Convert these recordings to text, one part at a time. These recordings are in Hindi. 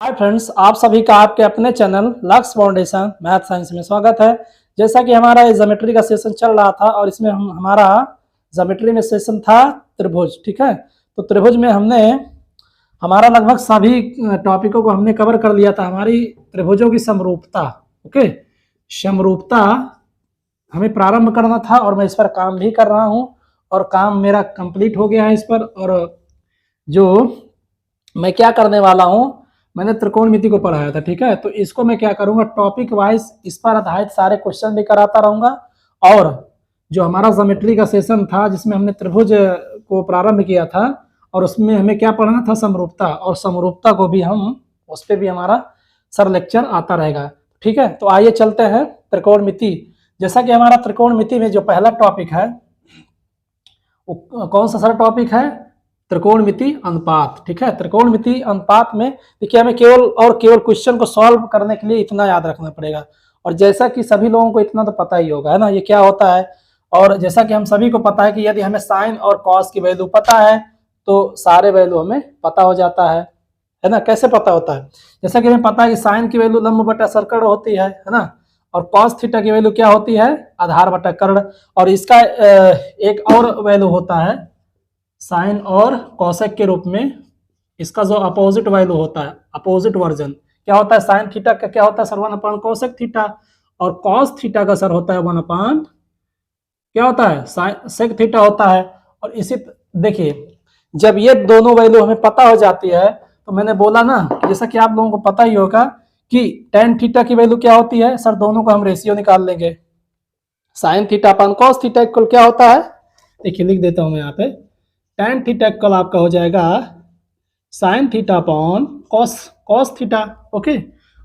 हाय फ्रेंड्स, आप सभी का आपके अपने channel lux foundation math science में स्वागत है। जैसा कि हमारा ज्योमेट्री का सेशन चल रहा था और इसमें हमारा ज्योमेट्री में सेशन था त्रिभुज। ठीक है, तो त्रिभुज में हमने हमारा लगभग सभी टॉपिकों को हमने कवर कर लिया था। हमारी त्रिभुजों की समरूपता, ओके, समरूपता हमें प्रारंभ करना था और मैं इस पर काम भी कर रहा हूँ और काम मेरा कंप्लीट हो गया है इस पर। और जो मैं क्या करने वाला हूँ, मैंने त्रिकोणमिति को पढ़ाया था, ठीक है, तो इसको मैं क्या करूंगा, टॉपिक वाइज इस पर आधारित सारे क्वेश्चन भी कराता रहूंगा। और जो हमारा ज्योमेट्री का सेशन था जिसमें हमने त्रिभुज को प्रारंभ किया था और उसमें हमें क्या पढ़ना था, समरूपता, और समरूपता को भी हम उस पर भी हमारा सर लेक्चर आता रहेगा। ठीक है, तो आइए चलते हैं त्रिकोणमिति। जैसा कि हमारा त्रिकोणमिति में जो पहला टॉपिक है वो कौन सा सर टॉपिक है, त्रिकोणमिति अनुपात। ठीक है, त्रिकोणमिति अनुपात में देखिए हमें केवल क्वेश्चन को सॉल्व करने के लिए इतना याद रखना पड़ेगा। और जैसा कि सभी लोगों को इतना तो पता ही होगा, है ना, ये क्या होता है। और जैसा कि हम सभी को पता है कि यदि हमें साइन और कॉस की वैल्यू पता है तो सारे वैल्यू हमें पता हो जाता है ना। कैसे पता होता है, जैसा कि हमें पता है कि साइन की वैल्यू लंब बटा सर्कल होती है ना, और कॉस थीटा की वैल्यू क्या होती है, आधार बटा कर्ण। और इसका एक और वैल्यू होता है साइन और कॉसेक के रूप में, इसका जो अपोजिट वैल्यू होता है, अपोजिट वर्जन क्या होता है, साइन थीटा का क्या होता है सर, 1/cosec थीटा, और कॉस थीटा का सर होता है 1 क्या होता है, साइन सेक थीटा होता है। और इसी देखिए जब ये दोनों वैल्यू हमें पता हो जाती है तो मैंने बोला ना, जैसा कि आप लोगों को पता ही होगा कि टेन थीटा की वैल्यू क्या होती है सर, दोनों का हम रेशियो निकाल लेंगे, साइन थीटा अपन कॉस थीटा इक्वल क्या होता है, देखिए लिख देता हूं मैं यहाँ पे, टेन थीटा इक्वल आपका हो जाएगा sine theta upon cos theta, okay.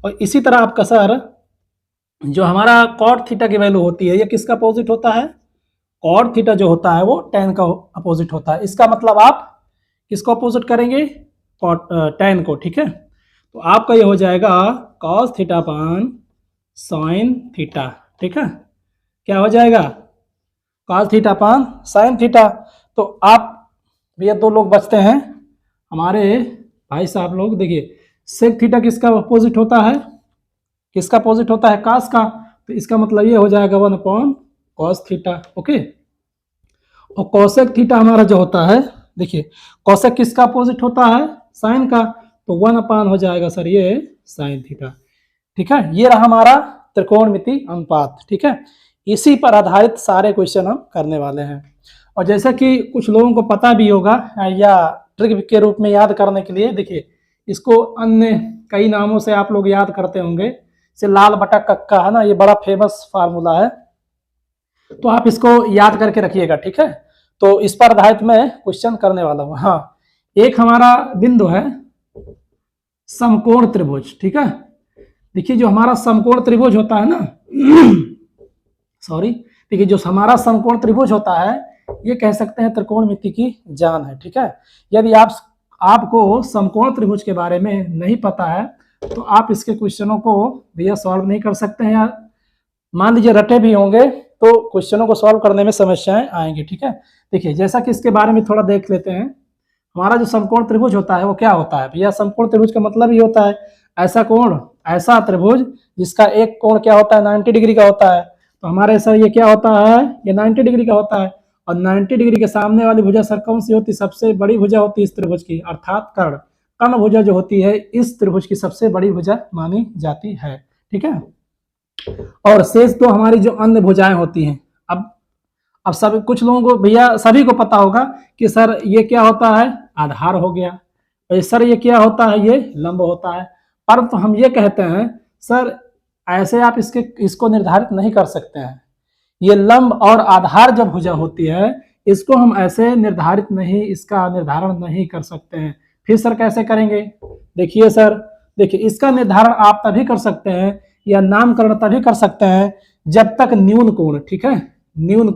और इसी तरह आपका सर जो हमारा कॉट थीटा की वैल्यू होती है, ये किसका अपोजिट होता है, कॉट थीटा जो होता है वो टेन का अपोजिट होता है। इसका मतलब आप किसको अपोजिट करेंगे, कॉट टेन को। ठीक है, तो आपका ये हो जाएगा cos theta upon sine theta. ठीक है, क्या हो जाएगा, cos theta upon sine theta. तो आप ये दो लोग बचते हैं हमारे भाई साहब लोग। देखिए सेक थीटा किसका अपोजिट होता है, किसका अपोजिट होता है, कास का, तो इसका मतलब ये हो जाएगा 1/cos थीटा, ओके। और कॉसेक थीटा हमारा जो होता है, देखिए कॉसेक किसका अपोजिट होता है, साइन का, तो 1 हो जाएगा सर ये साइन थीटा। ठीक है, ये रहा हमारा त्रिकोणमिति अनुपात। ठीक है, इसी पर आधारित सारे क्वेश्चन हम करने वाले हैं। और जैसा कि कुछ लोगों को पता भी होगा या ट्रिक के रूप में याद करने के लिए, देखिए इसको अन्य कई नामों से आप लोग याद करते होंगे, जैसे लाल बटा कक्का, है ना, ये बड़ा फेमस फार्मूला है, तो आप इसको याद करके रखिएगा। ठीक है, तो इस पर आधारित मैं क्वेश्चन करने वाला हूँ। हाँ, एक हमारा बिंदु है समकोण त्रिभुज। ठीक है, देखिए जो हमारा समकोण त्रिभुज होता है ना सॉरी, देखिए जो हमारा समकोण त्रिभुज होता है ये कह सकते हैं त्रिकोणमिति की जान है। ठीक है, यदि आपको समकोण त्रिभुज के बारे में नहीं पता है तो आप इसके क्वेश्चनों को भैया सॉल्व नहीं कर सकते हैं, या मान लीजिए रटे भी होंगे तो क्वेश्चनों को सॉल्व करने में समस्याएं आएंगी। ठीक है, देखिए जैसा कि इसके बारे में थोड़ा देख लेते हैं। हमारा जो समकोण त्रिभुज होता है वो क्या होता है भैया, समकोण त्रिभुज का मतलब ही होता है ऐसा कोण, ऐसा त्रिभुज जिसका एक कोण क्या होता है 90 डिग्री का होता है। तो हमारे सर ये क्या होता है, ये 90 डिग्री का होता है, और 90 डिग्री के सामने वाली भुजा सर कौन सी होती है, सबसे बड़ी भुजा होती है इस त्रिभुज की, अर्थात कर्ण। कर्ण भुजा जो होती है इस त्रिभुज की सबसे बड़ी भुजा मानी जाती है। ठीक है, और शेष तो हमारी जो अन्य भुजाएं होती हैं, अब सब कुछ लोगों को भैया सभी को पता होगा कि सर ये क्या होता है, आधार हो गया, और सर ये क्या होता है, ये लंब होता है। पर तो हम ये कहते हैं सर ऐसे आप इसको निर्धारित नहीं कर सकते हैं, ये लंब और आधार जब भुजा होती है इसको हम ऐसे निर्धारित नहीं, इसका निर्धारण नहीं कर सकते हैं। फिर सर कैसे करेंगे, देखिए सर, देखिए इसका निर्धारण आप तभी कर सकते हैं या नामकरण तभी कर सकते हैं जब तक न्यून कोण, ठीक है, न्यून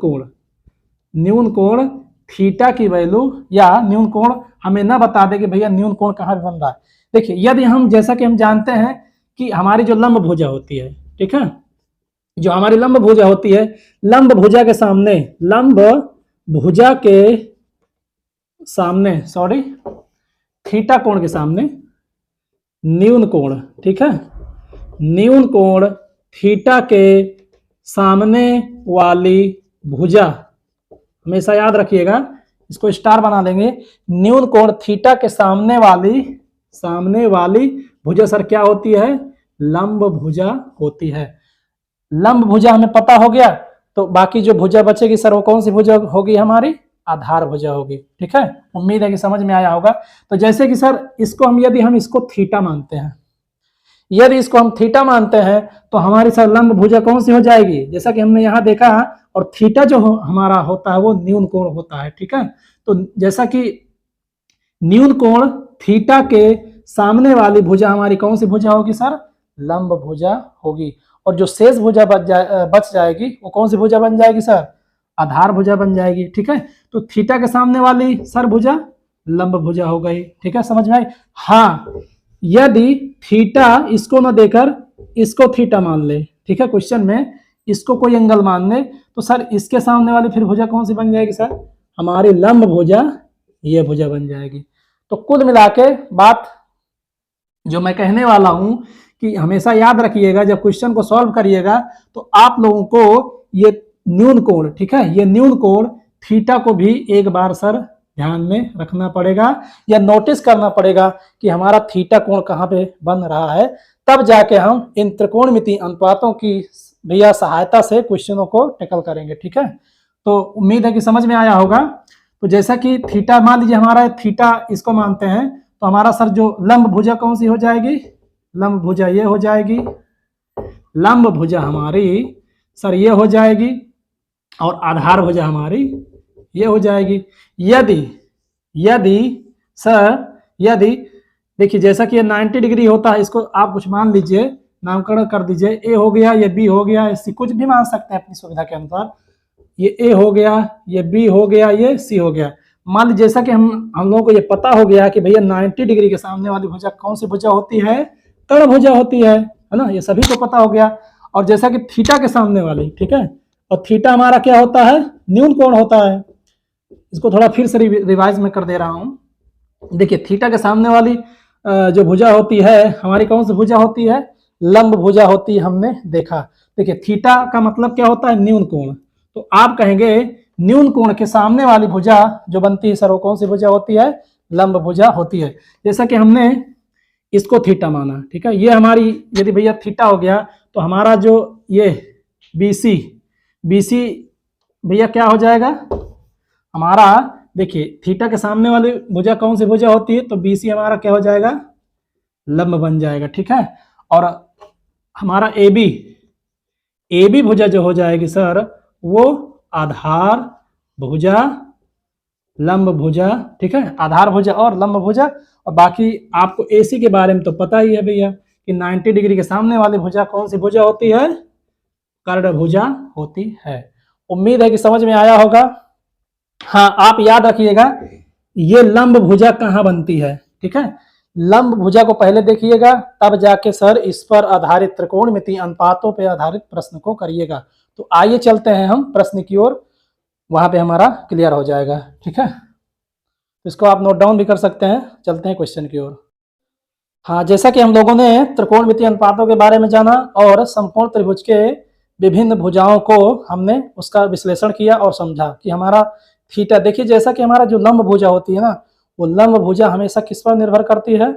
कोण थीटा की वैल्यू या न्यून कोण हमें ना बता दे कि भैया न्यून कोण कहाँ बन रहा है। देखिए यदि हम, जैसा कि हम जानते हैं कि हमारी जो लंब भुजा होती है, ठीक है, जो हमारी लंब भुजा होती है, लंब भुजा के सामने, लंब भुजा के सामने, सॉरी, थीटा कोण के सामने न्यून कोण, ठीक है, न्यून कोण थीटा के सामने वाली भुजा, हमेशा याद रखिएगा, इसको स्टार बना लेंगे। न्यून कोण थीटा के सामने वाली भुजा सर क्या होती है? लंब भुजा होती है। लंब भुजा हमें पता हो गया, तो बाकी जो भुजा बचेगी सर वो कौन सी भुजा होगी? हमारी आधार भुजा होगी, ठीक है। उम्मीद है कि समझ में आया होगा। तो जैसे कि सर इसको हम यदि हम इसको थीटा मानते हैं, यदि इसको हम थीटा मानते हैं तो हमारी सर लंब भुजा कौन सी हो जाएगी? जैसा कि हमने यहाँ देखा, और थीटा जो हमारा होता है वो न्यून कोण होता है, ठीक है। तो जैसा कि न्यून कोण थीटा के सामने वाली भुजा हमारी कौन सी भुजा होगी सर? लंब भुजा होगी। और जो शेष भुजा बच जाएगी वो कौन सी भुजा बन जाएगी सर? आधार भुजा बन जाएगी, ठीक है। तो थीटा के सामने वाली सर भुजा लंब भुजा हो गई, ठीक है, समझ में आई? हाँ, यदि थीटा इसको न देकर इसको थीटा मान ले, ठीक है, क्वेश्चन में इसको कोई एंगल मान ले, तो सर इसके सामने वाली फिर भुजा कौन सी बन जाएगी सर? हमारी लंब भुजा, ये भुजा बन जाएगी। तो कुल मिला के बात जो मैं कहने वाला हूं कि हमेशा याद रखिएगा, जब क्वेश्चन को सॉल्व करिएगा तो आप लोगों को ये न्यून कोण, ठीक है, ये न्यून कोण थीटा को भी एक बार सर ध्यान में रखना पड़ेगा या नोटिस करना पड़ेगा कि हमारा थीटा कोण कहाँ पे बन रहा है, तब जाके हम इन त्रिकोणमितीय अनुपातों की भैया सहायता से क्वेश्चनों को टैकल करेंगे, ठीक है। तो उम्मीद है कि समझ में आया होगा। तो जैसा कि थीटा मान लीजिए हमारा थीटा इसको मानते हैं, तो हमारा सर जो लंब भुजा कौन सी हो जाएगी? लंब भुजा ये हो जाएगी, लंब भुजा हमारी सर ये हो जाएगी, और आधार भुजा हमारी ये हो जाएगी। यदि देखिए जैसा कि ये 90 डिग्री होता है, इसको आप कुछ मान लीजिए, नामकरण कर दीजिए, ए हो गया, ये बी हो गया, सी कुछ भी मान सकते हैं अपनी सुविधा के अनुसार। ये ए हो गया, ये बी हो गया, ये सी हो गया। मान लीजिए जैसा कि हम लोगों को ये पता हो गया कि भैया 90 डिग्री के सामने वाली भुजा कौन सी भुजा होती है? कर्ण भुजा होती है ना, ये सभी को पता हो गया। और जैसा कि थीटा के सामने वाली, ठीक है, और थीटा हमारा क्या होता है? न्यून कोण होता है। इसको थोड़ा फिर से रिवाइज में कर दे रहा हूं। देखिए थीटा के सामने वाली जो भुजा होती है हमारी कौन सी भुजा होती है? लंब भुजा होती है, हमने देखा। देखिए थीटा का मतलब क्या होता है? न्यून कोण। तो आप कहेंगे न्यून कोण के सामने वाली भुजा जो बनती है सर वो कौन सी भुजा होती है? लंब भुजा होती है। जैसा कि हमने इसको थीटा माना, ठीक है, ये हमारी यदि भैया थीटा हो गया तो हमारा जो ये BC भैया क्या हो जाएगा हमारा? देखिए थीटा के सामने वाली भुजा कौन सी भुजा होती है? तो BC हमारा क्या हो जाएगा? लंब बन जाएगा, ठीक है। और हमारा AB भुजा जो हो जाएगी सर वो आधार भुजा, लंब भुजा, ठीक है, आधार भुजा और लंब भुजा। और बाकी आपको AC के बारे में तो पता ही है भैया कि 90 डिग्री के सामने वाली भुजा कौन सी भुजा होती है? कर्ण भुजा होती है। उम्मीद है कि समझ में आया होगा। हाँ, आप याद रखिएगा ये लंब भुजा कहाँ बनती है, ठीक है। लंब भुजा को पहले देखिएगा, तब जाके सर इस पर आधारित त्रिकोणमितीय अनुपातों पर आधारित प्रश्न को करिएगा। तो आइए चलते हैं हम प्रश्न की ओर, वहां पे हमारा क्लियर हो जाएगा, ठीक है। इसको आप नोट डाउन भी कर सकते हैं। चलते हैं क्वेश्चन की ओर। हाँ, जैसा कि हम लोगों ने त्रिकोणमितीय अनुपातों के बारे में जाना और समकोण त्रिभुज के विभिन्न भुजाओं को हमने उसका विश्लेषण किया और समझा कि हमारा थीटा, देखिए जैसा कि हमारा जो लंब भुजा होती है ना, वो लंब भुजा हमेशा किस पर निर्भर करती है?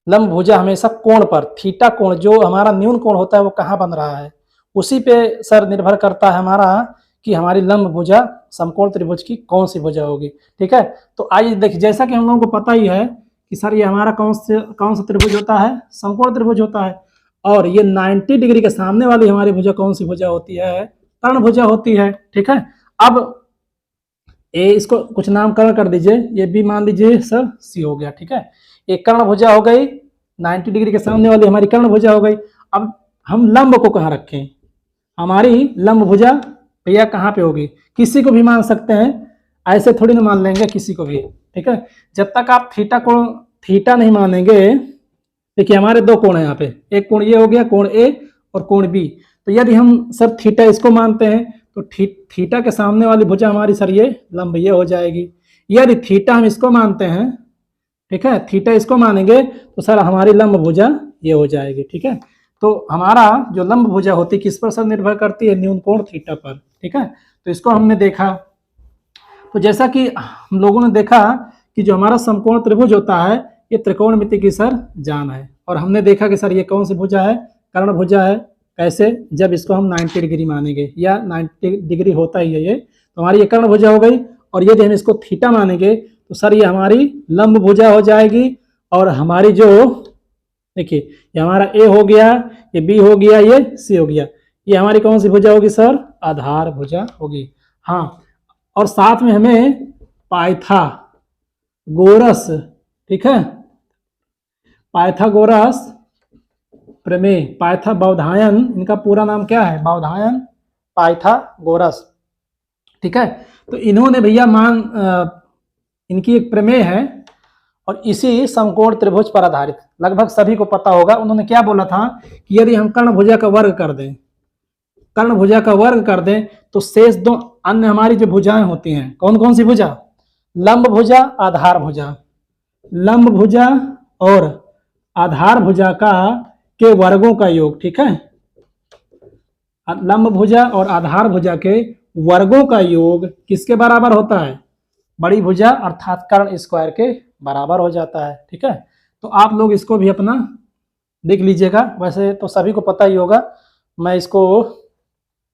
लंब भुजा हमेशा कोण पर, थीटा कोण जो हमारा न्यून कोण होता है वो कहाँ बन रहा है, उसी पे सर निर्भर करता है हमारा कि हमारी लंब भुजा समकोण त्रिभुज की कौन सी भुजा होगी, ठीक है। तो आइए देखिए, जैसा कि हम लोगों को पता ही है कि सर ये हमारा कौन सा त्रिभुज होता है? समकोण त्रिभुज होता है। और ये 90 डिग्री के सामने वाली हमारी भुजा कौन सी भुजा होती है? कर्ण भुजा होती है, ठीक है। अब ए इसको कुछ नामकरण कर दीजिए, ये भी मान लीजिए सर सी हो गया, ठीक है। एक कर्ण भुजा हो गई, 90 डिग्री के सामने वाली हमारी कर्ण भुजा हो गई। अब हम लंब को कहाँ रखें? हमारी लंब भुजा भैया कहाँ पे होगी? किसी को भी मान सकते हैं, ऐसे थोड़ी ना मान लेंगे किसी को भी, ठीक है। जब तक आप थीटा नहीं मानेंगे, देखिए हमारे दो कोण है यहाँ पे, एक कोण ये हो गया कोण ए और कोण बी। तो यदि हम सर थीटा इसको मानते हैं तो थीटा के सामने वाली भुजा हमारी सर ये लंब ये हो जाएगी। यदि थीटा हम इसको मानते हैं ठीक है, थीटा इसको मानेंगे तो सर हमारी लंब भुजा ये हो जाएगी। ठीक है, तो हमारा जो लंब भुजा होती है किस पर सर निर्भर करती है, न्यून कोण थीटा पर। ठीक है, तो इसको हमने देखा। तो जैसा कि हम लोगों ने देखा कि जो हमारा समकोण त्रिभुज होता है ये त्रिकोणमिति की सर जान है, और हमने देखा कि सर ये कौन सी भुजा है, कर्ण भुजा है। कैसे, जब इसको हम 90 डिग्री मानेंगे, या 90 डिग्री होता ही है ये, तो हमारी ये कर्ण भुजा हो गई। और यदि हम इसको थीटा मानेंगे तो सर ये हमारी लंब भुजा हो जाएगी। और हमारी जो देखिए ये हमारा ए हो गया, ये बी हो गया, ये सी हो गया, ये हमारी कौन सी भुजा होगी सर, आधार भुजा होगी। हाँ, और साथ में हमें पाइथागोरस, ठीक है, पाइथागोरस प्रमेय, बौधायन, इनका पूरा नाम क्या है, बौधायन पाइथागोरस। ठीक है, तो इन्होंने भैया इनकी एक प्रमेय है और इसी समकोण त्रिभुज पर आधारित, लगभग सभी को पता होगा। उन्होंने क्या बोला था कि यदि हम कर्ण भुजा का वर्ग कर दें, कर्ण भुजा का वर्ग कर दें तो शेष दो अन्य हमारी जो भुजाएं होती हैं, कौन कौन सी भुजा, लंब भुजा, आधार भुजा, लंब भुजा और आधार भुजा के वर्गों का योग। ठीक है, लंब भुजा और आधार भुजा के वर्गों का योग किसके बराबर होता है, बड़ी भुजा अर्थात कर्ण स्क्वायर के बराबर हो जाता है। ठीक है, तो आप लोग इसको भी अपना देख लीजिएगा, वैसे तो सभी को पता ही होगा, मैं इसको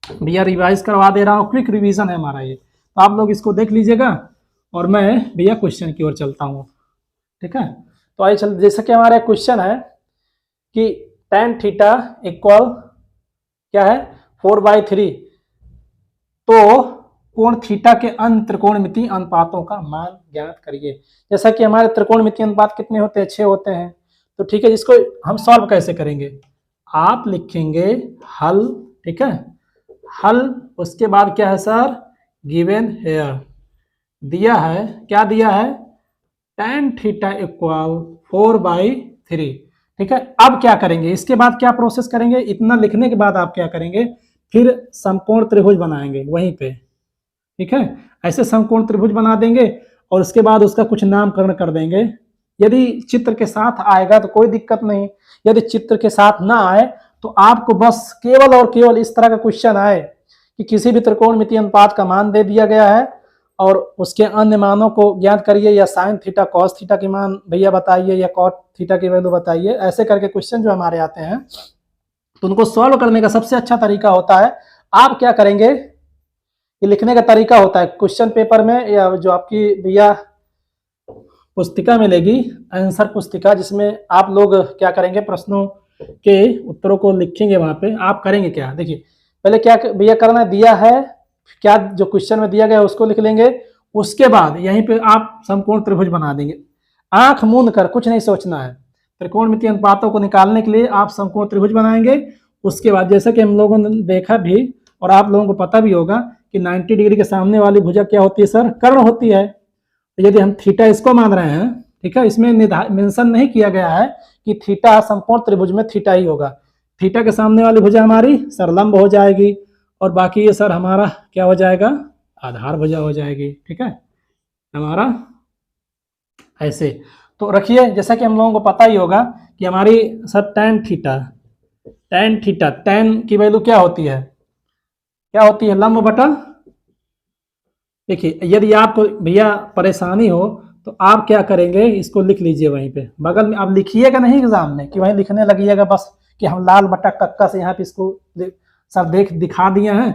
भैया रिवाइज करवा दे रहा हूँ, क्विक रिवीजन है हमारा ये, तो आप लोग इसको देख लीजिएगा और मैं भैया क्वेश्चन की ओर चलता हूँ। ठीक है, तो आइए चल, जैसा कि हमारा क्वेश्चन है कि tan थीटा इक्वल क्या है 4/3, तो कोण थीटा के अन्य त्रिकोणमितीय अनुपातों का मान ज्ञात करिए। जैसा कि हमारे त्रिकोणमितीय अनुपात कितने होते हैं, 6 होते हैं। तो ठीक है, जिसको हम सॉल्व कैसे करेंगे, आप लिखेंगे हल। ठीक है, हल, उसके बाद क्या है सर, गिवन हेयर दिया है, क्या दिया है, tan थीटा इक्वल 4/3। ठीक है, अब क्या करेंगे, इसके बाद क्या प्रोसेस करेंगे, इतना लिखने के बाद आप क्या करेंगे, फिर समकोण त्रिभुज बनाएंगे वहीं पे। ठीक है, ऐसे समकोण त्रिभुज बना देंगे और उसके बाद उसका कुछ नामकरण कर देंगे। यदि चित्र के साथ आएगा तो कोई दिक्कत नहीं, यदि चित्र के साथ ना आए तो आपको बस केवल और केवल इस तरह का क्वेश्चन आए कि किसी भी त्रिकोणमितीय अनुपात का मान दे दिया गया है और उसके अन्य मानों को ज्ञात करिए, या साइन थीटा कॉस थीटा के मान भैया बताइए, या कॉट थीटा की वैल्यू बताइए। ऐसे करके क्वेश्चन जो हमारे आते हैं तो उनको सॉल्व करने का सबसे अच्छा तरीका होता है, आप क्या करेंगे, ये लिखने का तरीका होता है क्वेश्चन पेपर में, या जो आपकी भैया पुस्तिका मिलेगी, आंसर पुस्तिका, जिसमें आप लोग क्या करेंगे, प्रश्नों के उत्तरों को लिखेंगे। वहां पे आप करेंगे क्या, देखिए पहले क्या भैया करना दिया है, क्या जो क्वेश्चन में दिया गया उसको लिख लेंगे, उसके बाद यहीं पे आप समकोण त्रिभुज बना देंगे, आंख मूंद कर, कुछ नहीं सोचना है। त्रिकोणमितीय अनुपातों को निकालने के लिए आप समकोण त्रिभुज बनाएंगे। उसके बाद जैसा कि हम लोगों ने देखा भी और आप लोगों को पता भी होगा कि 90 डिग्री के सामने वाली भुजा क्या होती है सर, कर्ण होती है। तो यदि हम थीटा इसको मान रहे हैं, ठीक है, इसमें मेंशन नहीं किया गया है कि थीटा समकोण त्रिभुज में थीटा ही होगा, थीटा के सामने वाली भुजा हमारी सरलंब हो जाएगी और बाकी ये सर हमारा क्या हो जाएगा, आधार भुजा हो जाएगी। ठीक है, हमारा ऐसे तो रखिए, जैसा कि हम लोगों को पता ही होगा कि हमारी सर tan थीटा tan की वैल्यू क्या होती है, क्या होती है, लंब बटा। देखिए यदि आपको भैया परेशानी हो तो आप क्या करेंगे, इसको लिख लीजिए वहीं पे बगल में, आप लिखिएगा नहीं एग्जाम में कि वहीं लिखने लगिएगा बस कि हम लाल बटा कक्का से यहाँ पे इसको सब दिखा दिए हैं।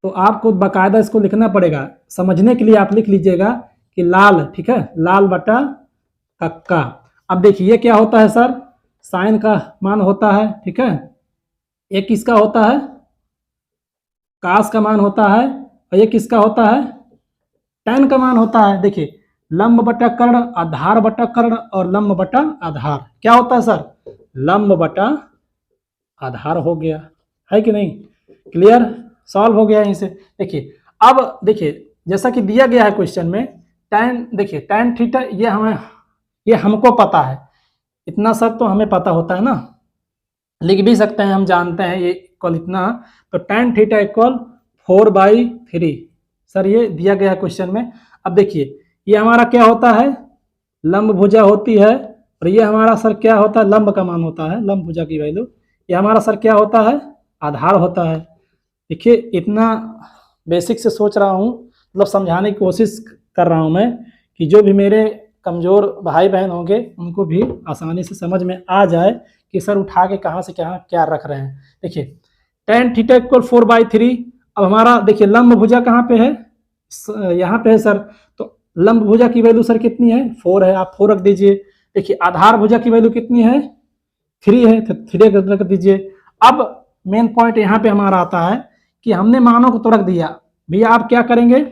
तो आपको बाकायदा इसको लिखना पड़ेगा, समझने के लिए आप लिख लीजिएगा कि लाल, ठीक है, लाल बटा कक्का। अब देखिए ये क्या होता है सर, साइन का मान होता है, ठीक है, ये किसका होता है, कास का मान होता है, और ये किसका होता है, tan का मान होता है। देखिए लंब बटा कर्ण, आधार बटा कर्ण और लंब बटा आधार क्या होता है सर, लंब बटा आधार हो गया, है कि नहीं, क्लियर, सॉल्व हो गया यहीं से। देखिए अब देखिए जैसा कि दिया गया है क्वेश्चन में tan, देखिए tan थीटा ये हमको पता है, इतना सब तो हमें पता होता है ना, लिख भी सकते हैं, हम जानते हैं ये इक्वल इतना, तो tan थीटा इक्वल 4/3 सर ये दिया गया क्वेश्चन में। अब देखिए ये हमारा क्या होता है, लंब भुजा होती है, और ये हमारा सर क्या होता है, लंब का मान होता है, लंब भुजा की वैल्यू। ये हमारा सर क्या होता है, आधार होता है। देखिए इतना बेसिक से सोच रहा हूँ, मतलब समझाने की कोशिश कर रहा हूँ मैं, कि जो भी मेरे कमज़ोर भाई बहन होंगे उनको भी आसानी से समझ में आ जाए कि सर उठा के कहाँ से कहाँ क्या रख रहे हैं। देखिए tan थीटा इक्वल 4/3। अब हमारा देखिए लंब भुजा कहाँ पे है, यहाँ पे है सर। तो लंब भुजा की वैल्यू सर कितनी है, 4 है, आप 4 रख दीजिए। देखिए आधार भुजा की वैल्यू कितनी है, 3 है, तो 3 रख दीजिए। अब मेन पॉइंट यहाँ पे हमारा आता है कि हमने मानों को तो रख दिया, भैया आप क्या करेंगे,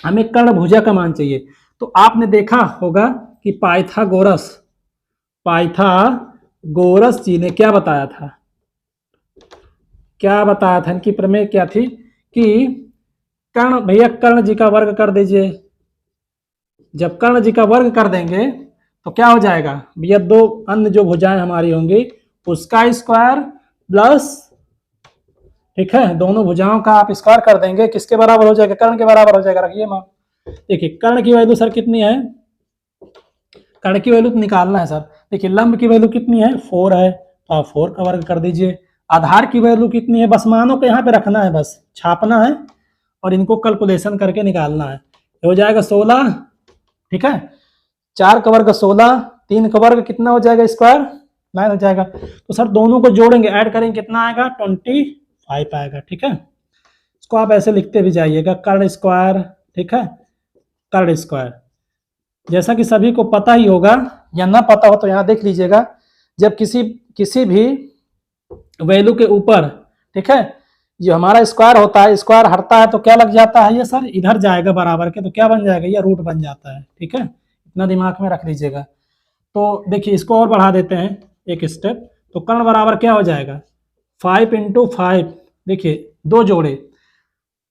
हमें कर्ण भुजा का मान चाहिए। तो आपने देखा होगा कि पाइथागोरस जी ने क्या बताया था, इनकी प्रमेय क्या थी कि कर्ण, भैया कर्ण जी का वर्ग कर दीजिए। जब कर्ण जी का वर्ग कर देंगे तो क्या हो जाएगा भैया, दो अन्य जो भुजाएं हमारी होंगी उसका स्क्वायर प्लस, ठीक है, दोनों भुजाओं का आप स्क्वायर कर देंगे, किसके बराबर हो जाएगा, कर्ण के बराबर हो जाएगा। रखिए मान, देखिए कर्ण की वैल्यू सर कितनी है, कर्ण की वैल्यू तो निकालना है सर। देखिए लंब की वैल्यू कितनी है, 4 है, तो आप 4 का वर्ग कर दीजिए। आधार की वैल्यू कितनी है, बस मानों को यहाँ पे रखना है, बस छापना है और इनको कैलकुलेशन करके निकालना है। हो जाएगा 16, ठीक है, 4 का वर्ग 16, 3 का वर्ग कितना हो जाएगा, स्क्वायर 9 हो जाएगा। तो सर दोनों को जोड़ेंगे, ऐड करेंगे, कितना आएगा, 25 आएगा। ठीक है, इसको आप ऐसे लिखते भी जाइएगा, कर्ण स्क्वायर, ठीक है, कर्ण स्क्वायर। जैसा कि सभी को पता ही होगा, या ना पता हो तो यहाँ देख लीजिएगा, जब किसी भी वैल्यू के ऊपर, ठीक है, जो हमारा स्क्वायर होता है, स्क्वायर हटता है तो क्या लग जाता है, ये सर इधर जाएगा बराबर के, तो क्या बन जाएगा, ये रूट बन जाता है। ठीक है, इतना दिमाग में रख लीजिएगा। तो देखिए इसको और बढ़ा देते हैं एक स्टेप, तो कर्ण बराबर क्या हो जाएगा, 5 × 5। देखिए दो जोड़े,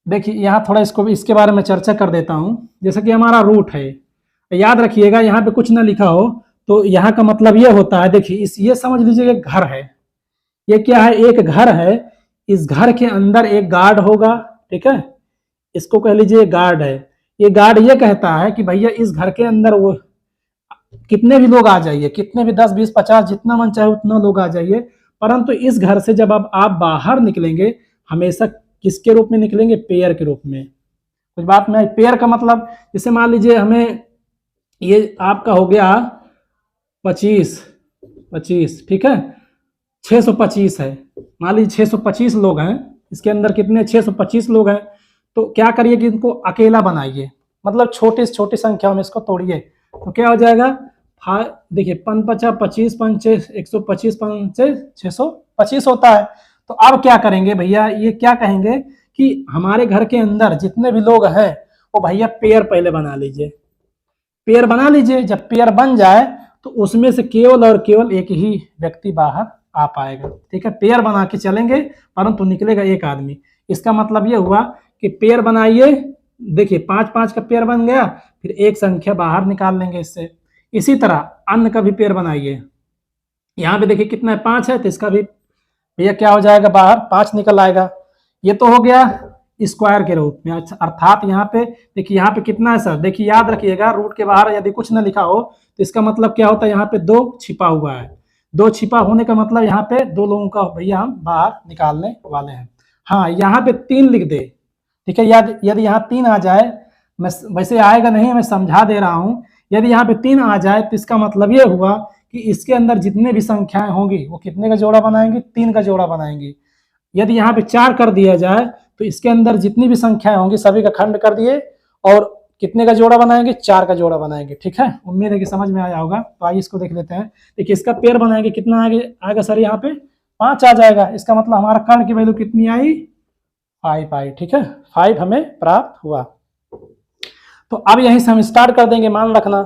देखिए यहाँ थोड़ा इसको भी, इसके बारे में चर्चा कर देता हूँ। जैसा कि हमारा रूट है, याद रखिएगा यहाँ पे कुछ ना लिखा हो तो यहाँ का मतलब ये होता है, देखिए इस, ये समझ लीजिए घर है, ये क्या है, एक घर है, इस घर के अंदर एक गार्ड होगा, ठीक है, इसको कह लीजिए गार्ड है। ये गार्ड ये कहता है कि भैया इस घर के अंदर वो कितने भी लोग आ जाइए, कितने भी 10 20 50 जितना मन चाहे उतना लोग आ जाइए, परंतु इस घर से जब अब आप बाहर निकलेंगे हमेशा किसके रूप में निकलेंगे, पेयर के रूप में। कुछ बात में, पेयर का मतलब जैसे मान लीजिए हमें ये आपका हो गया 25, ठीक है, 625 है, मान लीजिए 625 लोग हैं, इसके अंदर कितने 625 लोग हैं, तो क्या करिए कि इनको अकेला बनाइए, मतलब छोटी से छोटी संख्या में इसको तोड़िए, तो क्या हो जाएगा, देखिए 5 × 5 = 25, 125 5 × 625 होता है। तो अब क्या करेंगे भैया, ये क्या कहेंगे कि हमारे घर के अंदर जितने भी लोग हैं वो भैया पेयर पहले बना लीजिए, पेयर बना लीजिए। जब पेयर बन जाए तो उसमें से केवल और केवल एक ही व्यक्ति बाहर आ पाएगा। ठीक है, पेयर बना के चलेंगे परंतु निकलेगा एक आदमी। इसका मतलब ये हुआ कि पेयर बनाइए, देखिए 5 5 का पेयर बन गया, फिर एक संख्या बाहर निकाल लेंगे इससे। इसी तरह अन्य का भी पेयर बनाइए, यहाँ पे देखिए कितना है, 5 है, तो इसका भी भैया क्या हो जाएगा, बाहर 5 निकल आएगा। ये तो हो गया स्क्वायर के रूप में, अर्थात यहाँ पे देखिए, यहाँ पे कितना है सर, देखिए याद रखिएगा, रूट के बाहर यदि कुछ ना लिखा हो तो इसका मतलब क्या होता है, यहाँ पे 2 छिपा हुआ है, 2 छिपा होने का मतलब यहाँ पे 2 लोगों का भैया हम बाहर निकालने वाले हैं। हाँ, यहाँ पे 3 लिख दे, ठीक है, यदि यहाँ 3 आ जाए, मैं वैसे आएगा नहीं, मैं समझा दे रहा हूँ, यदि यहाँ पे 3 आ जाए तो इसका मतलब ये हुआ कि इसके अंदर जितने भी संख्याएं होंगी वो कितने का जोड़ा बनाएंगे, 3 का जोड़ा बनाएंगे। यदि यहाँ पे 4 कर दिया जाए तो इसके अंदर जितनी भी संख्याएं होंगी सभी का खंड कर दिए और कितने का जोड़ा बनाएंगे, 4 का जोड़ा बनाएंगे। ठीक है, उम्मीद है कि समझ में आया होगा। तो आइए इसको देख लेते हैं। देखिए इसका पेयर बनाएंगे, कितना आएगा सर, यहाँ पे 5 आ जाएगा। इसका मतलब हमारा कर्ण की वैल्यू कितनी आई, 5 आई। ठीक है, 5 हमें प्राप्त हुआ। तो अब यहीं से हम स्टार्ट कर देंगे, मान रखना।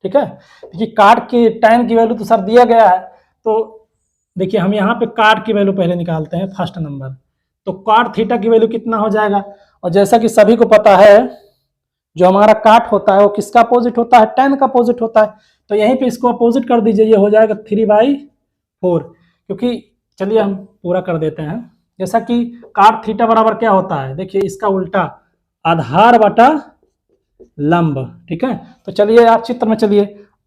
ठीक है, देखिए काट की tan की वैल्यू तो सर दिया गया है, तो देखिए हम यहाँ पे काट की वैल्यू पहले निकालते हैं, फर्स्ट नंबर। तो काट थीटा की वैल्यू कितना हो जाएगा, और जैसा कि सभी को पता है जो हमारा काट होता है वो किसका अपोजिट होता है, tan का अपोजिट होता है। तो यहीं पे इसको अपोजिट कर दीजिए, ये हो जाएगा 3/4, क्योंकि चलिए हम पूरा कर देते हैं। जैसा कि काट थीटा बराबर क्या होता है, देखिए इसका उल्टा, आधार बटा लंब। ठीक है, तो चलिए आप चित्र में चलिए,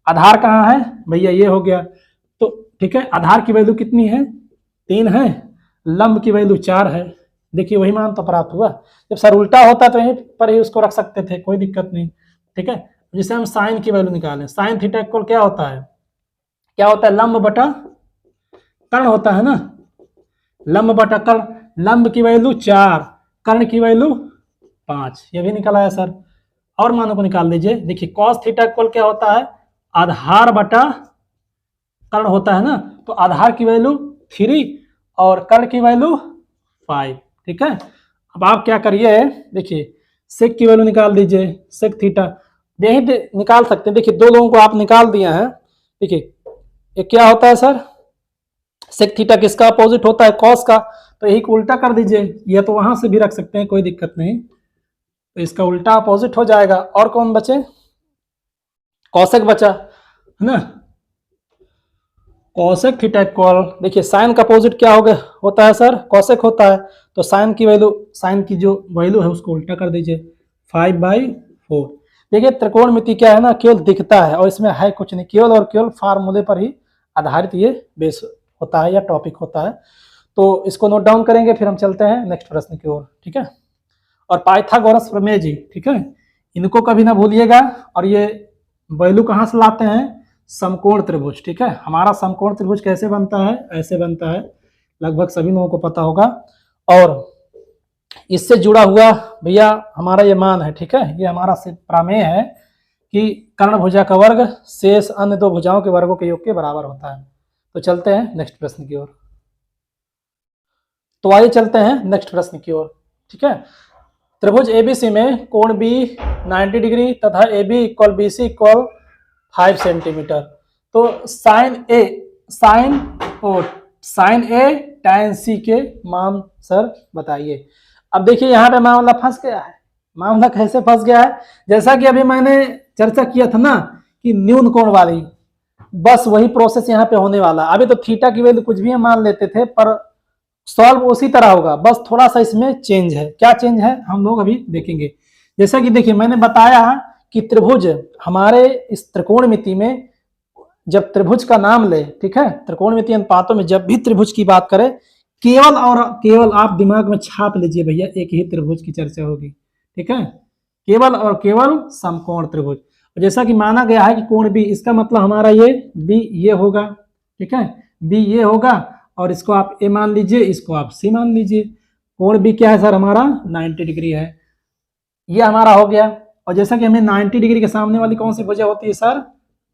आधार कहाँ है भैया, ये हो गया। तो ठीक है, आधार की वैल्यू कितनी है, 3 है, लंब की वैल्यू 4 है। देखिए वही मान तो प्राप्त हुआ। जब सर उल्टा होता तो यहीं पर ही उसको रख सकते थे, कोई दिक्कत नहीं। ठीक है, जिसे हम साइन की वैल्यू निकालें, साइन थीटा इक्वल क्या होता है, क्या होता है, लंब बटा कर्ण होता है ना, लंब बटा कर्ण। लंब की वैल्यू 4, कर्ण की वैल्यू 5, ये भी निकला है सर। और मानों को निकाल लीजिए। देखिए कॉस थीटा इक्वल क्या होता है, आधार बटा कर्ण होता है ना, तो आधार की वैल्यू 3 और कर्ण की वैल्यू 5। ठीक है, अब आप क्या करिए, देखिए सेक की वैल्यू निकाल दीजिए, सेक थीटा यही निकाल सकते हैं। देखिए दो लोगों को आप निकाल दिया है। देखिए ये क्या होता है सर, सेक थीटा किसका अपोजिट होता है, कॉस का, तो यही को उल्टा कर दीजिए, या तो वहां से भी रख सकते हैं, कोई दिक्कत नहीं। तो इसका उल्टा अपोजिट हो जाएगा। और कौन बचे, कौशिक बचा है ना, कौशिक थीटा इक्वल, देखिए साइन का अपोजिट क्या हो गया होता है सर, कौशिक होता है। तो साइन की वैल्यू, साइन की जो वैल्यू है उसको उल्टा कर दीजिए, 5/4। देखिए त्रिकोणमिति क्या है ना, केवल दिखता है और इसमें है कुछ नहीं, केवल और केवल फार्मूले पर ही आधारित ये बेस होता है या टॉपिक होता है। तो इसको नोट डाउन करेंगे, फिर हम चलते हैं नेक्स्ट प्रश्न की ओर। ठीक है, और पाइथागोरस प्रमेय जी, ठीक है, इनको कभी ना भूलिएगा। और ये वैल्यू कहाँ से लाते हैं, समकोण त्रिभुज। ठीक है, हमारा समकोण त्रिभुज कैसे बनता है, ऐसे बनता है, लगभग सभी लोगों को पता होगा। और इससे जुड़ा हुआ भैया हमारा ये मान है। ठीक है, ये हमारा प्रमेय है कि कर्ण भुजा का वर्ग शेष अन्य दो भुजाओं के वर्गों के योग के बराबर होता है। तो चलते हैं नेक्स्ट प्रश्न की ओर। तो आइए चलते हैं नेक्स्ट प्रश्न की ओर। ठीक है, त्रिभुज एबीसी में कोण बी 90 डिग्री तथा A B equal B C equal 5 centimetre. तो साइन ए tan सी के मान सर बताइए। अब देखिए यहाँ पे मामला फंस गया है। मामला कैसे फंस गया है, जैसा कि अभी मैंने चर्चा किया था ना कि न्यून कोण वाली, बस वही प्रोसेस यहाँ पे होने वाला। अभी तो थीटा की वैल्यू कुछ भी हम मान लेते थे, पर सॉल्व उसी तरह होगा, बस थोड़ा सा इसमें चेंज है। क्या चेंज है हम लोग अभी देखेंगे। जैसा कि देखिए मैंने बताया कि त्रिभुज हमारे इस त्रिकोणमिति में, जब त्रिभुज का नाम ले, ठीक है, त्रिकोणमिति अनुपातों में जब भी त्रिभुज की बात करें, केवल और केवल आप दिमाग में छाप लीजिए भैया, एक ही त्रिभुज की चर्चा होगी। ठीक है, केवल और केवल समकोण त्रिभुज। जैसा कि माना गया है कि कोण बी, इसका मतलब हमारा ये बी ये होगा। ठीक है, बी ये होगा और इसको आप ए मान लीजिए, इसको आप सी मान लीजिए। कोण बी क्या है सर, हमारा 90 डिग्री है, ये हमारा हो गया। और जैसा कि हमें 90 डिग्री के सामने वाली कौन सी भुजा होती है सर,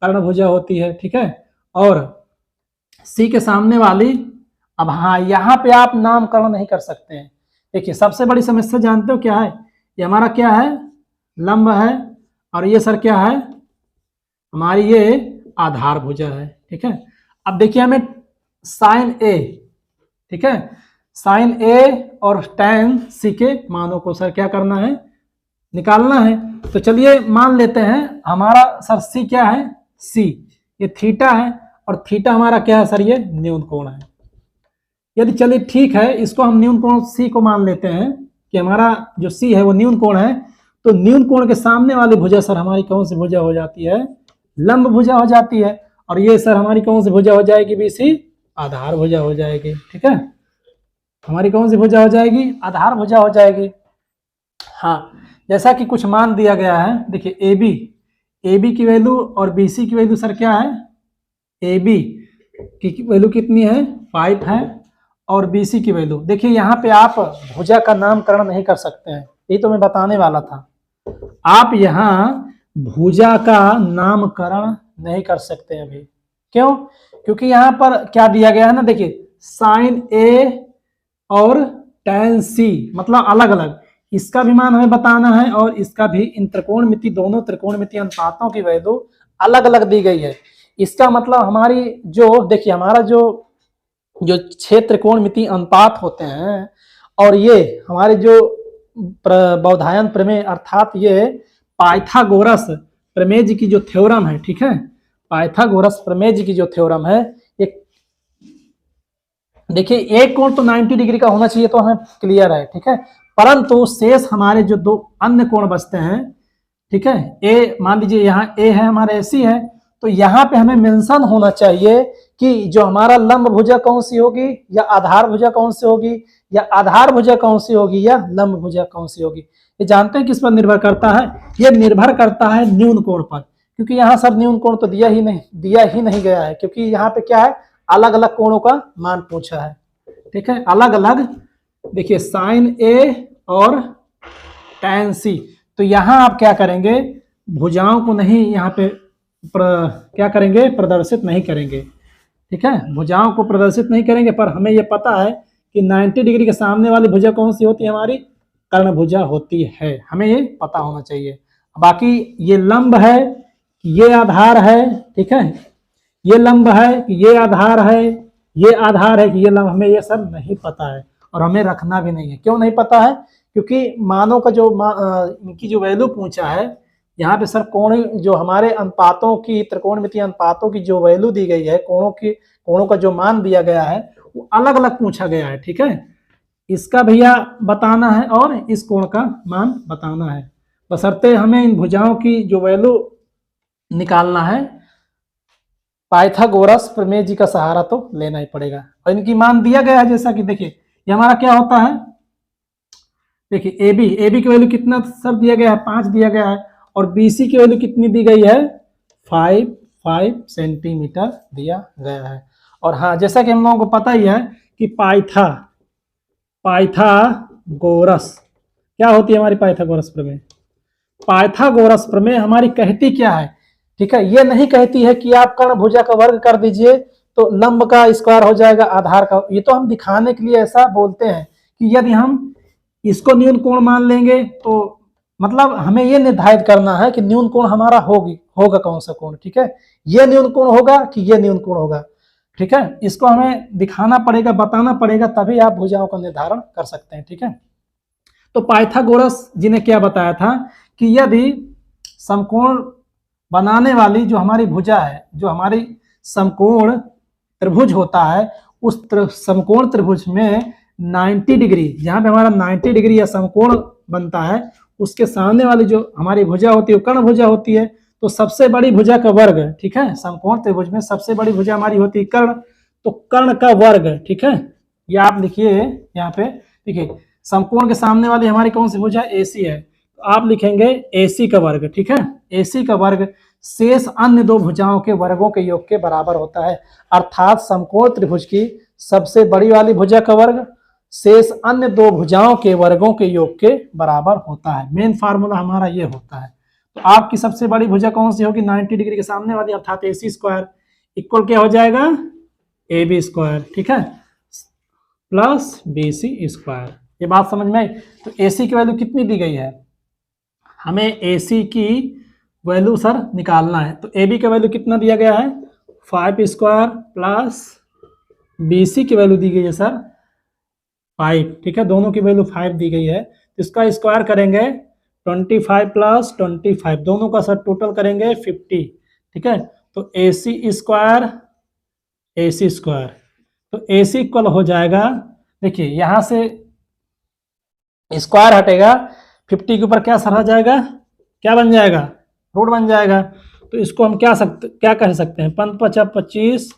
कर्ण भुजा होती है। ठीक है, और सी के सामने वाली, अब हाँ यहाँ पे आप नामकरण नहीं कर सकते हैं। देखिए सबसे बड़ी समस्या जानते हो क्या है, ये हमारा क्या है, लंब है, और ये सर क्या है, हमारी ये आधार भुजा है। ठीक है, अब देखिए हमें साइन ए, ठीक है, साइन ए और tan सी के मानों को सर क्या करना है, निकालना है। तो चलिए मान लेते हैं हमारा सर सी क्या है, सी ये थीटा है, और थीटा हमारा क्या है सर, ये न्यून कोण है। यदि चलिए ठीक है, इसको हम न्यून कोण सी को मान लेते हैं कि हमारा जो सी है वो न्यून कोण है। तो न्यून कोण के सामने वाली भुजा सर हमारी कौन सी भुजा हो जाती है, लंब भुजा हो जाती है। और ये सर हमारी कौन सी भुजा हो जाएगी, बीसी आधार भुजा हो जाएगी। ठीक है, हमारी कौन सी भुजा हो जाएगी, आधार भुजा हो जाएगी। हाँ, जैसा कि कुछ मान दिया गया है, देखिए ए बी की वैल्यू और बी सी की वैल्यू सर क्या है, ए बी की वैल्यू कितनी है, 5 है, और बी सी की वैल्यू, देखिए यहाँ पे आप भुजा का नामकरण नहीं कर सकते हैं, यही तो मैं बताने वाला था। आप यहाँ भुजा का नामकरण नहीं कर सकते अभी। क्यों, क्योंकि यहाँ पर क्या दिया गया है ना, देखिए साइन ए और tan सी मतलब अलग अलग, इसका भी मान हमें बताना है और इसका भी। इन त्रिकोणमिति, दोनों त्रिकोणमिति अनुपातों की वैल्यू अलग अलग दी गई है। इसका मतलब हमारी जो, देखिए हमारा जो 6 त्रिकोणमिति अनुपात होते हैं, और ये हमारे जो बौधायन प्रमेय अर्थात ये पाइथागोरस प्रमेय जी की जो थ्योरम है, ठीक है, पाइथागोरस प्रमेय जी की जो थ्योरम है, एक देखिए एक कोण तो 90 डिग्री का होना चाहिए, तो हमें क्लियर है। ठीक है, परंतु शेष हमारे जो दो अन्य कोण बचते हैं, ठीक है, ए मान लीजिए यहाँ ए है हमारे एसी है, तो यहाँ पे हमें मेंशन होना चाहिए कि जो हमारा लंब भुजा कौन सी होगी, या आधार भुजा कौन सी होगी, या आधार भुजा कौन सी होगी, या लंब भुजा कौन सी होगी। ये जानते हैं किस पर निर्भर करता है? ये निर्भर करता है न्यून कोण पर, क्योंकि यहाँ सर न्यून कोण तो दिया ही नहीं गया है, क्योंकि यहाँ पे क्या है, अलग अलग कोणों का मान पूछा है। ठीक है, अलग अलग, देखिए साइन ए और tan सी। तो यहाँ आप क्या करेंगे, भुजाओं को नहीं यहाँ पे क्या करेंगे, प्रदर्शित नहीं करेंगे। ठीक है, भुजाओं को प्रदर्शित नहीं करेंगे, पर हमें ये पता है कि 90 डिग्री के सामने वाली भुजा कौन सी होती है, हमारी कर्ण भुजा होती है, हमें ये पता होना चाहिए। बाकी ये लंब है कि ये आधार है, ठीक है, ये लंब है कि ये आधार है, ये आधार है कि ये लंब, हमें ये सब नहीं पता है और हमें रखना भी नहीं है। क्यों नहीं पता है? क्योंकि मानों का जो इनकी जो वैल्यू पूछा है यहाँ पे सर, कोण जो हमारे अनुपातों की, त्रिकोणमितीय अनुपातों की जो वैल्यू दी गई है, कोणों का जो मान दिया गया है वो अलग अलग पूछा गया है। ठीक है, इसका भैया बताना है और इस कोण का मान बताना है, बशर्ते हमें इन भुजाओं की जो वैल्यू निकालना है, पाइथागोरस प्रमेय जी का सहारा तो लेना ही पड़ेगा। और इनकी मान दिया गया है, जैसा कि देखिए ये हमारा क्या होता है, देखिए ए बी की वैल्यू कितना सर दिया गया है, 5 दिया गया है, और BC की वैल्यू कितनी दी गई है, 5 सेंटीमीटर दिया गया है। और हाँ, जैसा कि हम लोगों को पता ही है कि पाइथागोरस क्या होती है हमारी, पाइथागोरस प्रमेय। पाइथागोरस प्रमेय हमारी कहती क्या है, ठीक है, ये नहीं कहती है कि आप कर्ण भुजा का वर्ग कर दीजिए तो लंब का स्क्वायर हो जाएगा आधार का। ये तो हम दिखाने के लिए ऐसा बोलते हैं कि यदि हम इसको न्यून कोण मान लेंगे तो मतलब हमें ये निर्धारित करना है कि न्यून कोण हमारा होगा कौन सा कोण। ठीक है, ये न्यून कोण होगा कि ये न्यून कोण होगा। ठीक है, इसको हमें दिखाना पड़ेगा, बताना पड़ेगा, तभी आप भुजाओं का निर्धारण कर सकते हैं। ठीक है, तो पाइथागोरस जी ने क्या बताया था कि यदि समकोण बनाने वाली जो हमारी भुजा है, जो हमारी समकोण त्रिभुज होता है, उस समकोण त्रिभुज में 90 डिग्री, जहां पे हमारा 90 डिग्री या समकोण बनता है, उसके सामने वाली जो हमारी भुजा होती है वो कर्ण भुजा होती है। तो सबसे बड़ी भुजा का वर्ग, ठीक है, समकोण त्रिभुज में सबसे बड़ी भुजा हमारी होती है कर्ण, तो कर्ण का वर्ग। ठीक है, ये आप लिखिए यहाँ पे, देखिए समकोण के सामने वाली हमारी कौन सी भुजा, AC है, तो आप लिखेंगे AC का वर्ग। ठीक है, AC का वर्ग शेष अन्य दो भुजाओं के वर्गों के योग के बराबर होता है, अर्थात समकोण त्रिभुज की सबसे बड़ी वाली भुजा का वर्ग शेष अन्य दो भुजाओं के वर्गों के योग के बराबर होता है। मेन फार्मूला हमारा ये होता है। तो आपकी सबसे बड़ी भुजा कौन सी होगी, 90 डिग्री के सामने वाली, अर्थात AC स्क्वायर इक्वल क्या हो जाएगा, AB स्क्वायर। ठीक है, प्लस BC स्क्वायर। ये बात समझ में आई। तो AC की वैल्यू कितनी दी गई है, हमें AC की वैल्यू सर निकालना है। तो AB का वैल्यू कितना दिया गया है, 5 स्क्वायर प्लस BC की वैल्यू दी गई है सर 5। ठीक है, दोनों की वैल्यू 5 दी गई है, तो इसका स्क्वायर करेंगे 25 प्लस 25, दोनों का सर टोटल करेंगे 50। ठीक है, तो AC स्क्वायर तो AC इक्वल हो जाएगा, देखिए यहां से स्क्वायर हटेगा, 50 के ऊपर क्या सर आ जाएगा, क्या बन जाएगा, रूट बन जाएगा। तो इसको हम क्या कह सकते हैं, 5 × 25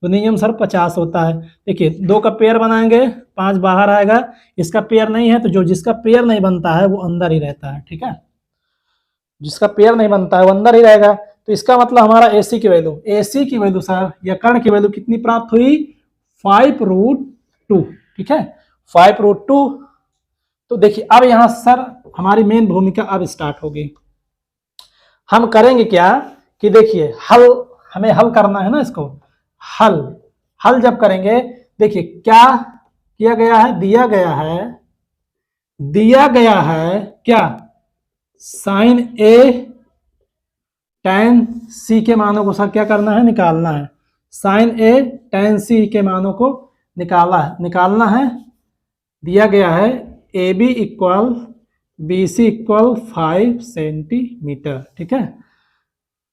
तो नियम सर 50 होता है। देखिए 2 का पेयर बनाएंगे, 5 बाहर आएगा, इसका पेयर नहीं है, तो जिसका पेयर नहीं बनता है वो अंदर ही रहता है। ठीक है, जिसका पेयर नहीं बनता है वो अंदर ही रहेगा। तो इसका मतलब हमारा AC की वैल्यू सर या कर्ण की वैल्यू कितनी प्राप्त हुई, 5√2। ठीक है, 5√2। तो देखिए अब यहां सर हमारी मेन भूमिका अब स्टार्ट होगी। हम करेंगे क्या कि देखिए हमें हल करना है ना, इसको हल जब करेंगे, देखिए क्या किया गया है, दिया गया है क्या, साइन A tan C के मानों को सर क्या करना है, निकालना है। साइन A tan C के मानों को निकालना है। दिया गया है AB equal BC equal 5 centimetre. ठीक है,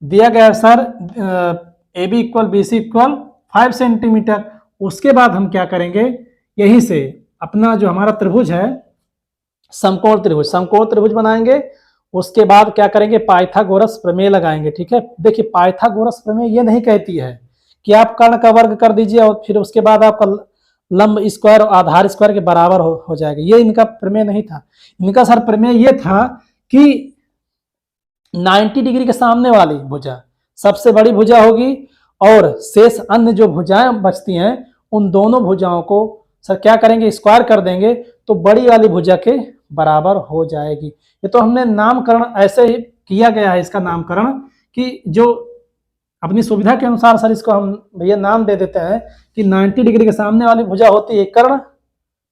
दिया गया sir AB equal BC equal 5 centimetre. उसके बाद हम क्या करेंगे, यहीं से अपना जो हमारा त्रिभुज है समकोण त्रिभुज बनाएंगे। उसके बाद क्या करेंगे, पाइथागोरस प्रमेय लगाएंगे। ठीक है, देखिए पाइथागोरस प्रमेय ये नहीं कहती है कि आप कर्ण का वर्ग कर दीजिए और फिर उसके बाद आपका लंब स्क्वायर और आधार स्क्वायर के बराबर हो जाएगा। ये इनका प्रमेय नहीं था। इनका सर प्रमेय ये था कि 90 डिग्री के सामने वाली भुजा सबसे बड़ी भुजा होगी और शेष अन्य जो भुजाएं बचती हैं उन दोनों भुजाओं को सर क्या करेंगे, स्क्वायर कर देंगे तो बड़ी वाली भुजा के बराबर हो जाएगी। ये तो हमने नामकरण ऐसे ही किया गया है, इसका नामकरण कि जो अपनी सुविधा के अनुसार सर इसको हम भैया नाम दे देते हैं कि 90 डिग्री के सामने वाली भुजा होती है कर्ण।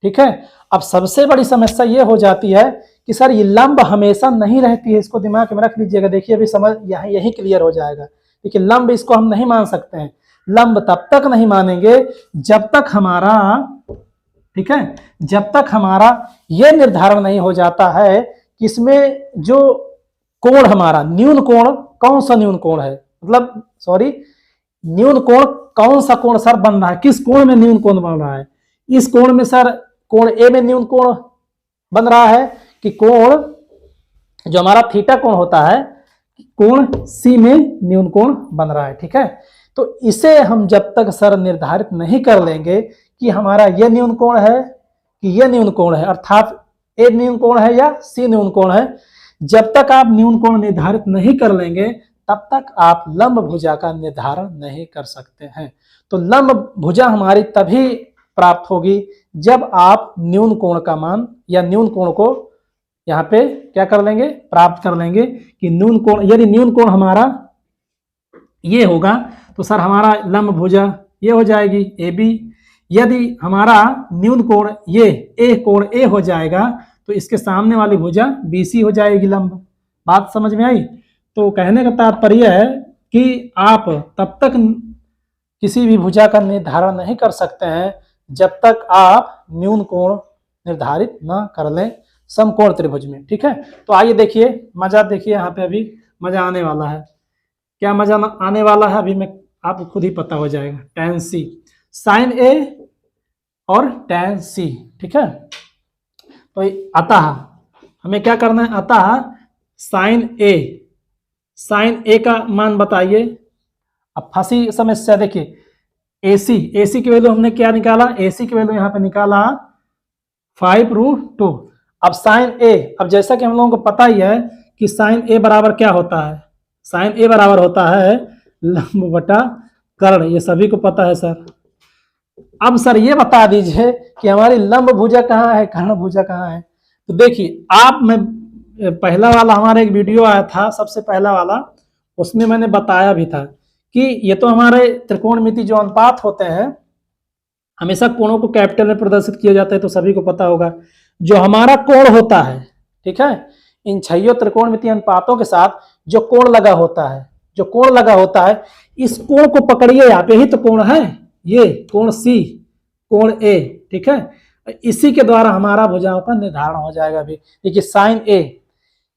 ठीक है, अब सबसे बड़ी समस्या ये हो जाती है कि सर ये लंब हमेशा नहीं रहती है, इसको दिमाग में रख लीजिएगा। देखिए अभी समझ यही क्लियर हो जाएगा। देखिए लंब इसको हम नहीं मान सकते हैं। लंब तब तक नहीं मानेंगे जब तक हमारा, ठीक है, जब तक हमारा ये निर्धारण नहीं हो जाता है कि इसमें जो कोण हमारा न्यून कोण कौन सा न्यून कोण है, मतलब सॉरी न्यून कोण कौन सा कोण सर बन रहा है, किस कोण में न्यून कोण बन रहा है। इस कोण में सर कोण ए में न्यून कोण बन रहा है कि कोण जो हमारा थीटा कोण होता है कोण सी में न्यून कोण बन रहा है। ठीक है, तो इसे हम जब तक सर निर्धारित नहीं कर लेंगे कि हमारा यह न्यून कोण है कि यह न्यून कोण है, अर्थात ए न्यून कोण है या सी न्यून कोण है, जब तक आप न्यून कोण निर्धारित नहीं कर लेंगे तब तक आप लंब भुजा का निर्धारण नहीं कर सकते हैं। तो लंब भुजा हमारी तभी प्राप्त होगी जब आप न्यून कोण का मान या न्यून कोण को यहाँ पे क्या कर लेंगे, प्राप्त कर लेंगे कि न्यून कोण, यदि न्यून कोण हमारा ये होगा तो सर हमारा लंब भुजा ये हो जाएगी ए बी। यदि हमारा न्यून कोण ये ए कोण ए हो जाएगा तो इसके सामने वाली भुजा बी सी हो जाएगी लंब। बात समझ में आई? तो कहने का तात्पर्य है कि आप तब तक किसी भी भुजा का निर्धारण नहीं कर सकते हैं जब तक आप न्यून कोण निर्धारित ना कर लें समकोण त्रिभुज में। ठीक है, तो आइए देखिए मजा, देखिए यहाँ पे अभी मजा आने वाला है। क्या मजा आने वाला है अभी मैं आपको खुद ही पता हो जाएगा। tan c sin a और tan c। ठीक है, तो अतः हमें क्या करना है, अतः sin a का मान बताइए। अब फंसी समस्या, देखिए AC की वैल्यू हमने क्या निकाला, AC की वैल्यू यहाँ पे निकाला 5√2। अब sin a, अब जैसा कि हम लोगों को पता ही है कि sin a बराबर क्या होता है, sin a बराबर होता है लंब बटा कर्ण, ये सभी को पता है सर। अब सर ये बता दीजिए कि हमारी लंब भुजा कहाँ है, कर्ण भुजा कहाँ है। तो देखिए आप, मैं पहला वाला हमारा एक वीडियो आया था सबसे पहला वाला, उसमें मैंने बताया भी था कि ये तो हमारे त्रिकोणमिति जो अनुपात होते हैं हमेशा कोणों को कैपिटल में प्रदर्शित किया जाता है, तो सभी को पता होगा। जो हमारा कोण होता है, ठीक है, इन छहियों त्रिकोणमिति अनुपातों के साथ जो कोण लगा होता है, जो कोण लगा होता है, इस कोण को पकड़िए, यहाँ पे ही तो कोण है, ये कोण सी, कोण ए। ठीक है, इसी के द्वारा हमारा भुजाओं का निर्धारण हो जाएगा। अभी देखिए साइन ए,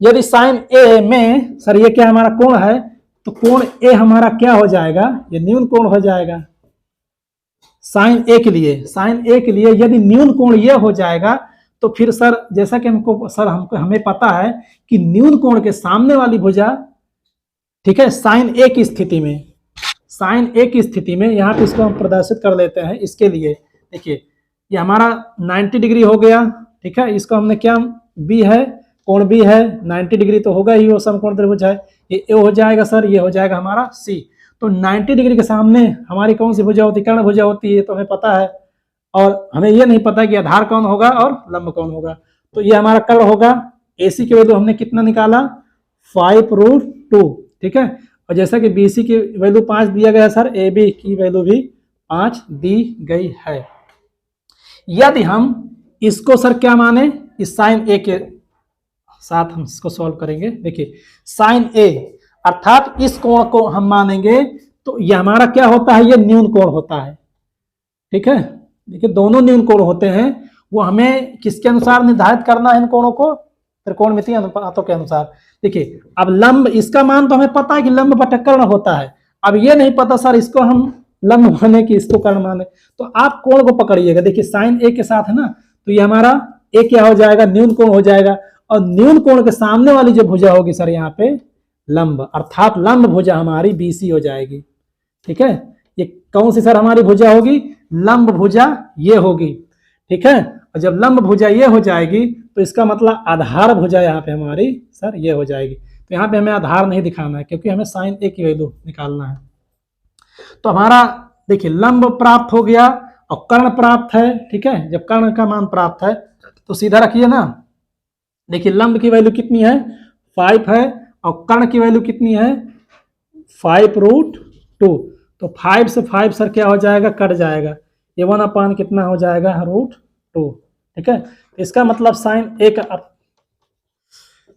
यदि साइन ए में सर ये क्या हमारा कोण है, तो कोण ए हमारा क्या हो जाएगा, ये न्यून कोण हो जाएगा। साइन ए के लिए, साइन ए के लिए यदि न्यून कोण ये हो जाएगा तो फिर सर जैसा कि हमें पता है कि न्यून कोण के सामने वाली भुजा, ठीक है, साइन ए की स्थिति में, साइन ए की स्थिति में यहाँ पे इसको हम प्रदर्शित कर लेते हैं। इसके लिए देखिए ये हमारा 90 डिग्री हो गया। ठीक है, इसको हमने क्या, बी है, कोण बी है, 90 डिग्री तो होगा ही, वो समकोण त्रिभुज है। ये ए हो जाएगा सर, ये हो जाएगा हमारा सी। तो 90 डिग्री के सामने हमारी कौन सी भुजा होती है, कर्ण भुजा होती है, तो हमें पता है। और हमें ये नहीं पता कि आधार कौन होगा और लंब कौन होगा। तो ये हमारा कर्ण होगा। AC की वैल्यू हमने कितना निकाला, 5√2। ठीक है, और जैसा कि BC की वैल्यू 5 दिया गया सर, AB की वैल्यू भी 5 दी गई है। यदि हम इसको सर क्या माने, इस साइन A के साथ हम इसको सॉल्व करेंगे। देखिए साइन A अर्थात इस कोण को हम मानेंगे तो ये हमारा क्या होता है, ये न्यून कोण होता है। ठीक है, देखिए दोनों न्यून कोण होते हैं, वो हमें किसके अनुसार निर्धारित करना है इन कोणों को, त्रिकोणमितीय अनुपातों के अनुसार। देखिए अब लंब, इसका मान तो हमें पता है कि लंब बटा कर्ण होता है। अब ये नहीं पता सर इसको हम लंब माने कि इसको कर्ण माने, तो आप कोण को पकड़िएगा। देखिए साइन ए के साथ है ना, तो ये हमारा ए क्या हो जाएगा, न्यून कोण हो जाएगा। और न्यून कोण के सामने वाली जो भुजा होगी सर यहाँ पे लंब, अर्थात लंब भुजा हमारी BC हो जाएगी। ठीक है, ये कौन सी सर हमारी भुजा होगी? लंब भुजा ये होगी। ठीक है, और जब लंब भुजा ये हो जाएगी तो इसका मतलब आधार भुजा यहाँ पे हमारी सर ये हो जाएगी। तो यहाँ पे हमें आधार नहीं दिखाना है क्योंकि हमें sin A की वैल्यू निकालना है। तो हमारा देखिए लंब प्राप्त हो गया और कर्ण प्राप्त है। ठीक है, जब कर्ण का मान प्राप्त है तो सीधा रखिए ना, देखिए लंब की वैल्यू कितनी है? 5 है और कर्ण की वैल्यू कितनी है? 5√2। तो 5 से 5 सर क्या हो जाएगा? कट जाएगा। ये 1 कितना हो जाएगा? √2। ठीक है, इसका मतलब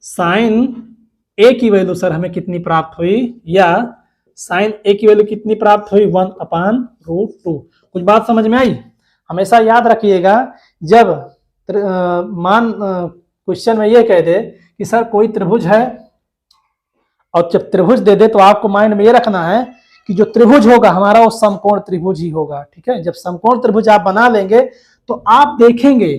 साइन ए की वैल्यू सर हमें कितनी प्राप्त हुई, या साइन ए की वैल्यू कितनी प्राप्त हुई? 1/√2। कुछ बात समझ में आई? हमेशा याद रखिएगा, जब मान क्वेश्चन में ये कह दे कि सर कोई त्रिभुज है और जब त्रिभुज दे दे तो आपको माइंड में ये रखना है कि जो त्रिभुज होगा हमारा वो समकोण त्रिभुज ही होगा। ठीक है, जब समकोण त्रिभुज आप बना लेंगे तो आप देखेंगे,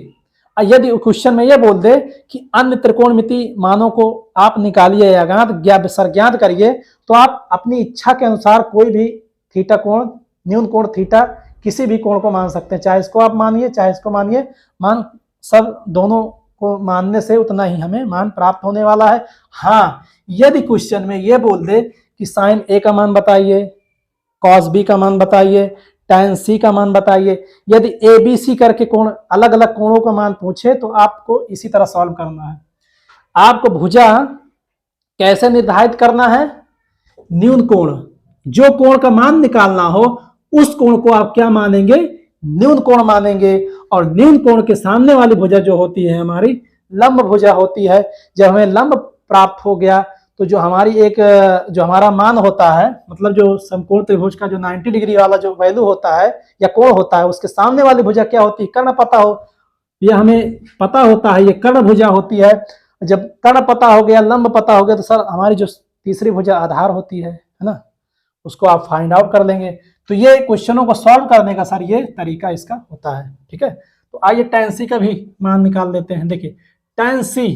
यदि क्वेश्चन में ये बोल दे कि अन्य त्रिकोणमिति मानों को आप निकालिए या ज्ञात करिए, तो आप अपनी इच्छा के अनुसार कोई भी थीटा कोण, न्यून कोण थीटा, किसी भी कोण को मान सकते हैं। चाहे इसको आप मानिए चाहे इसको मानिए, मान सब दोनों को मानने से उतना ही हमें मान प्राप्त होने वाला है। हाँ, यदि क्वेश्चन में ये बोल दे कि साइन ए का मान बताइए, कॉस बी का मान बताइए, tan C का मान बताइए, यदि ABC करके कोण अलग अलग कोणों का मान पूछे तो आपको इसी तरह सॉल्व करना है। आपको भुजा कैसे निर्धारित करना है? न्यून कोण, जो कोण का मान निकालना हो उस कोण को आप क्या मानेंगे? न्यून कोण मानेंगे। और न्यून कोण के सामने वाली भुजा जो होती है हमारी लंब भुजा होती है। जब हमें लंब प्राप्त हो गया तो जो हमारा मान होता है, मतलब जो समकोण त्रिभुज का जो 90 डिग्री वाला जो वैल्यू होता है या कोण होता है, उसके सामने वाली भुजा क्या होती है? कर्ण पता हो, यह हमें पता होता है, ये कर्ण भुजा होती है। जब कर्ण पता हो गया, लंब पता हो गया, तो सर हमारी जो तीसरी भुजा आधार होती है ना, उसको आप फाइंड आउट कर लेंगे। तो ये क्वेश्चनों को सॉल्व करने का सर ये तरीका इसका होता है। ठीक है, तो आइए tan C का भी मान निकाल लेते हैं। देखिए tan C,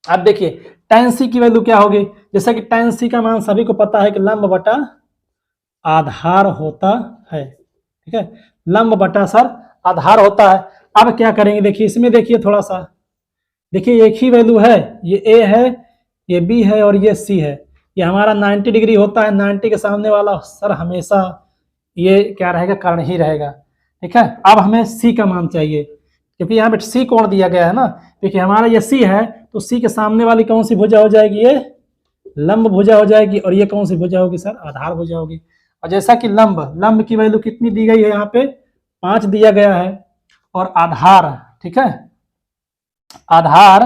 अब देखिए tan C की वैल्यू क्या होगी? जैसा कि tan C का मान सभी को पता है कि लंब बटा आधार होता है। ठीक है, लंब बटा सर आधार होता है। अब क्या करेंगे? देखिए इसमें देखिए थोड़ा सा, देखिए एक ही वैल्यू है, ये A है, ये B है और ये C है। ये हमारा 90 डिग्री होता है, 90 के सामने वाला सर हमेशा ये क्या रहेगा? कर्ण ही रहेगा। ठीक है, अब हमें C का मान चाहिए क्योंकि यहाँ पे C कोण दिया गया है ना। देखिए हमारा ये C है तो C के सामने वाली कौन सी भुजा हो जाएगी? ये लंब भुजा हो जाएगी। और ये कौन सी भुजा होगी सर? आधार भुजा होगी। और जैसा कि लंब की वैल्यू कितनी दी गई है? यहाँ पे 5 दिया गया है। और आधार, ठीक है, आधार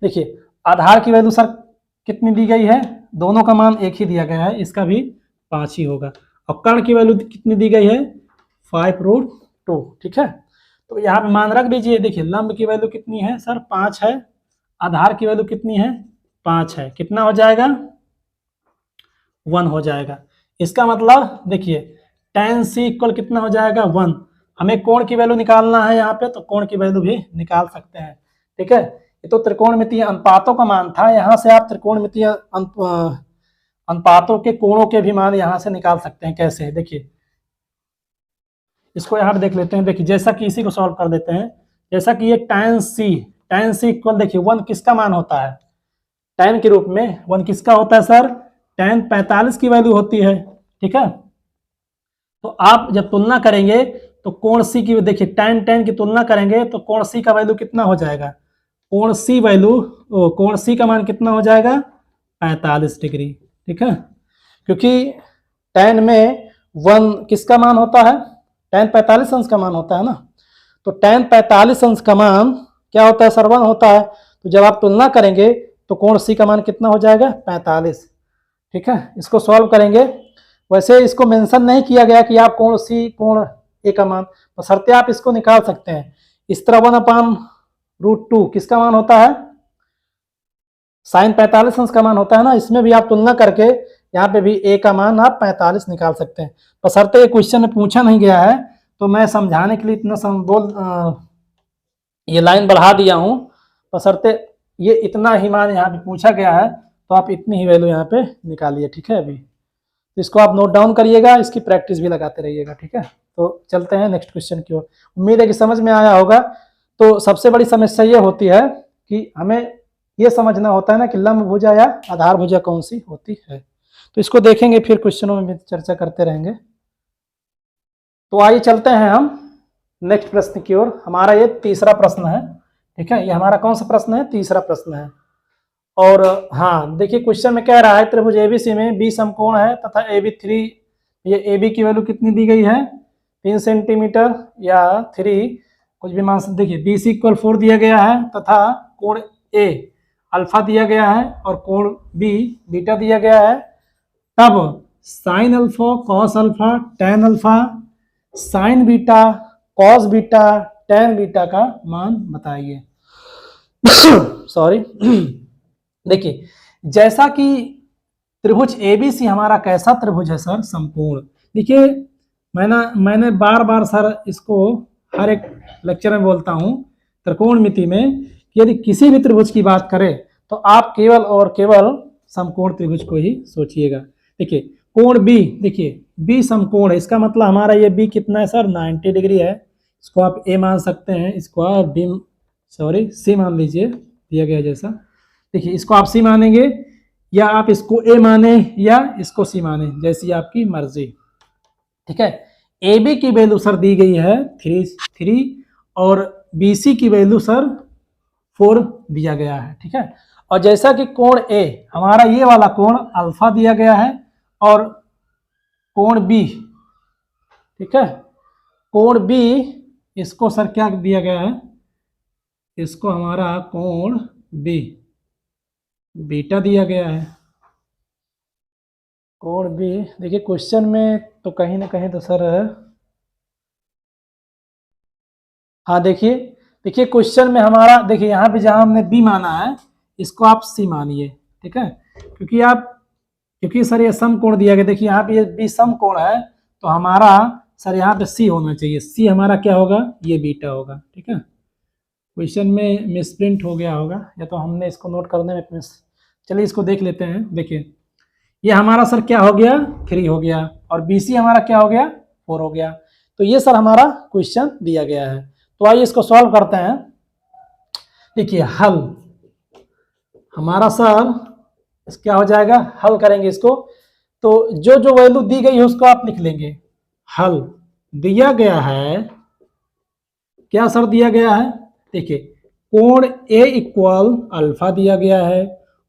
देखिए आधार की वैल्यू सर कितनी दी गई है? दोनों का मान एक ही दिया गया है, इसका भी 5 ही होगा। और कर्ण की वैल्यू कितनी दी गई है? 5√2। ठीक है, तो यहाँ पे मान रख दीजिए। देखिए लंब की वैल्यू कितनी है सर? 5 है। आधार की वैल्यू कितनी है? 5 है। कितना हो जाएगा? 1 हो जाएगा। इसका मतलब देखिए tan C इक्वल कितना हो जाएगा? 1। हमें कोण की वैल्यू निकालना है यहाँ पे, तो कोण की वैल्यू भी निकाल सकते हैं। ठीक है, ये तो त्रिकोणमितीय अनुपातों का मान था। यहाँ से आप त्रिकोणमितीय अनुपातों के कोणों के भी मान यहाँ से निकाल सकते हैं। कैसे? देखिए इसको यहाँ पे देख लेते हैं। देखिए जैसा कि इसी को सॉल्व कर देते हैं। जैसा कि ये tan C इक्वल देखिए 1 किसका मान होता है? tan के रूप में 1 किसका होता है सर? tan 45 की वैल्यू होती है। ठीक है, तो आप जब तुलना करेंगे तो कोण C की, देखिए tan की तुलना करेंगे तो कोण C का वैल्यू कितना हो जाएगा? कोण C का मान कितना हो जाएगा? 45 डिग्री। ठीक है, क्योंकि tan में 1 किसका मान होता है? tan 45 अंश का मान होता है ना। तो tan 45 अंश का मान क्या होता है सर? 1 होता है। तो जब आप तुलना करेंगे तो कोण C का मान कितना हो जाएगा? 45। ठीक है, इसको सॉल्व करेंगे। वैसे इसको मेंशन नहीं किया गया कि आप कोण C कोण A का मान, बशर्ते आप इसको निकाल सकते हैं। इस तरह 1/√2 किसका मान होता है? साइन 45 अंश का मान होता है ना। इसमें भी आप तुलना करके यहाँ पे भी A का मान आप 45 निकाल सकते हैं। बशर्ते ये क्वेश्चन में पूछा नहीं गया है तो मैं समझाने के लिए इतना ये लाइन बढ़ा दिया हूँ, बशर्ते ये इतना ही मान यहाँ पे पूछा गया है, तो आप इतनी ही वैल्यू यहाँ पे निकालिए, ठीक है। अभी तो इसको आप नोट डाउन करिएगा, इसकी प्रैक्टिस भी लगाते रहिएगा, ठीक है। तो चलते हैं नेक्स्ट क्वेश्चन की ओर। उम्मीद है कि समझ में आया होगा। तो सबसे बड़ी समस्या ये होती है कि हमें ये समझना होता है ना कि लंब भुजा या आधार भुजा कौन सी होती है। तो इसको देखेंगे, फिर क्वेश्चनों में भी चर्चा करते रहेंगे। तो आइए चलते हैं हम नेक्स्ट प्रश्न की ओर। हमारा ये तीसरा प्रश्न है, ठीक है। ये हमारा कौन सा प्रश्न है? तीसरा प्रश्न है। और हाँ देखिए, क्वेश्चन में कह रहा है त्रिभुज एबीसी में बी समकोण है तथा AB3, ये AB की वैल्यू कितनी दी गई है? 3 सेंटीमीटर या 3 कुछ भी मान सकते। देखिए BC इक्वल 4 दिया गया है तथा कोण A अल्फा दिया गया है और कोण B बीटा दिया गया है। तब sine alpha, cos alpha, tan alpha, sign beta, cos beta, tan beta का मान बताइए। सॉरी। देखिए, जैसा कि त्रिभुज एबीसी हमारा कैसा त्रिभुज है सर? समकोण। देखिए मैंने बार बार सर इसको हर एक लेक्चर में बोलता हूं त्रिकोणमिति में कि यदि किसी भी त्रिभुज की बात करें तो आप केवल और केवल समकोण त्रिभुज को ही सोचिएगा। देखिए कोण बी, देखिए बी समकोण है, इसका मतलब हमारा ये बी कितना है सर? 90 डिग्री है। इसको आप ए मान सकते हैं, इसको आप बी सी मान लीजिए, दिया गया जैसा। देखिए इसको आप सी मानेंगे या आप इसको ए माने या इसको सी माने, जैसी आपकी मर्जी, ठीक है। ए बी की वैल्यू सर दी गई है 3 और बी सी की वैल्यू सर 4 दिया गया है, ठीक है। और जैसा कि कोण ए हमारा ये वाला कोण अल्फा दिया गया है और कोण बी, ठीक है, कोण बी इसको सर क्या दिया गया है? इसको हमारा कोण बी बीटा दिया गया है। कोण बी, देखिए क्वेश्चन में तो कहीं ना कहीं तो सर, हाँ देखिए क्वेश्चन में हमारा, देखिए यहाँ पे जहां हमने बी माना है इसको आप सी मानिए, ठीक है। क्योंकि सर ये समकोण दिया गया, देखिए यहाँ पे ये बी समकोण है तो हमारा सर यहाँ पे सी होना चाहिए। सी हमारा क्या होगा? ये बीटा होगा, ठीक है। क्वेश्चन में मिसप्रिंट हो गया होगा या तो हमने इसको नोट करने में मिस, चलिए इसको देख लेते हैं। देखिए ये हमारा सर क्या हो गया? 3 हो गया और BC हमारा क्या हो गया? 4 हो गया। तो ये सर हमारा क्वेश्चन दिया गया है। तो आइए इसको सॉल्व करते हैं। देखिए हल हमारा सर क्या हो जाएगा? हल करेंगे इसको, तो जो वैल्यू दी गई है उसको आप लिख लेंगे। हल दिया गया है, क्या सर दिया गया है? देखिए कोण A इक्वल अल्फा दिया गया है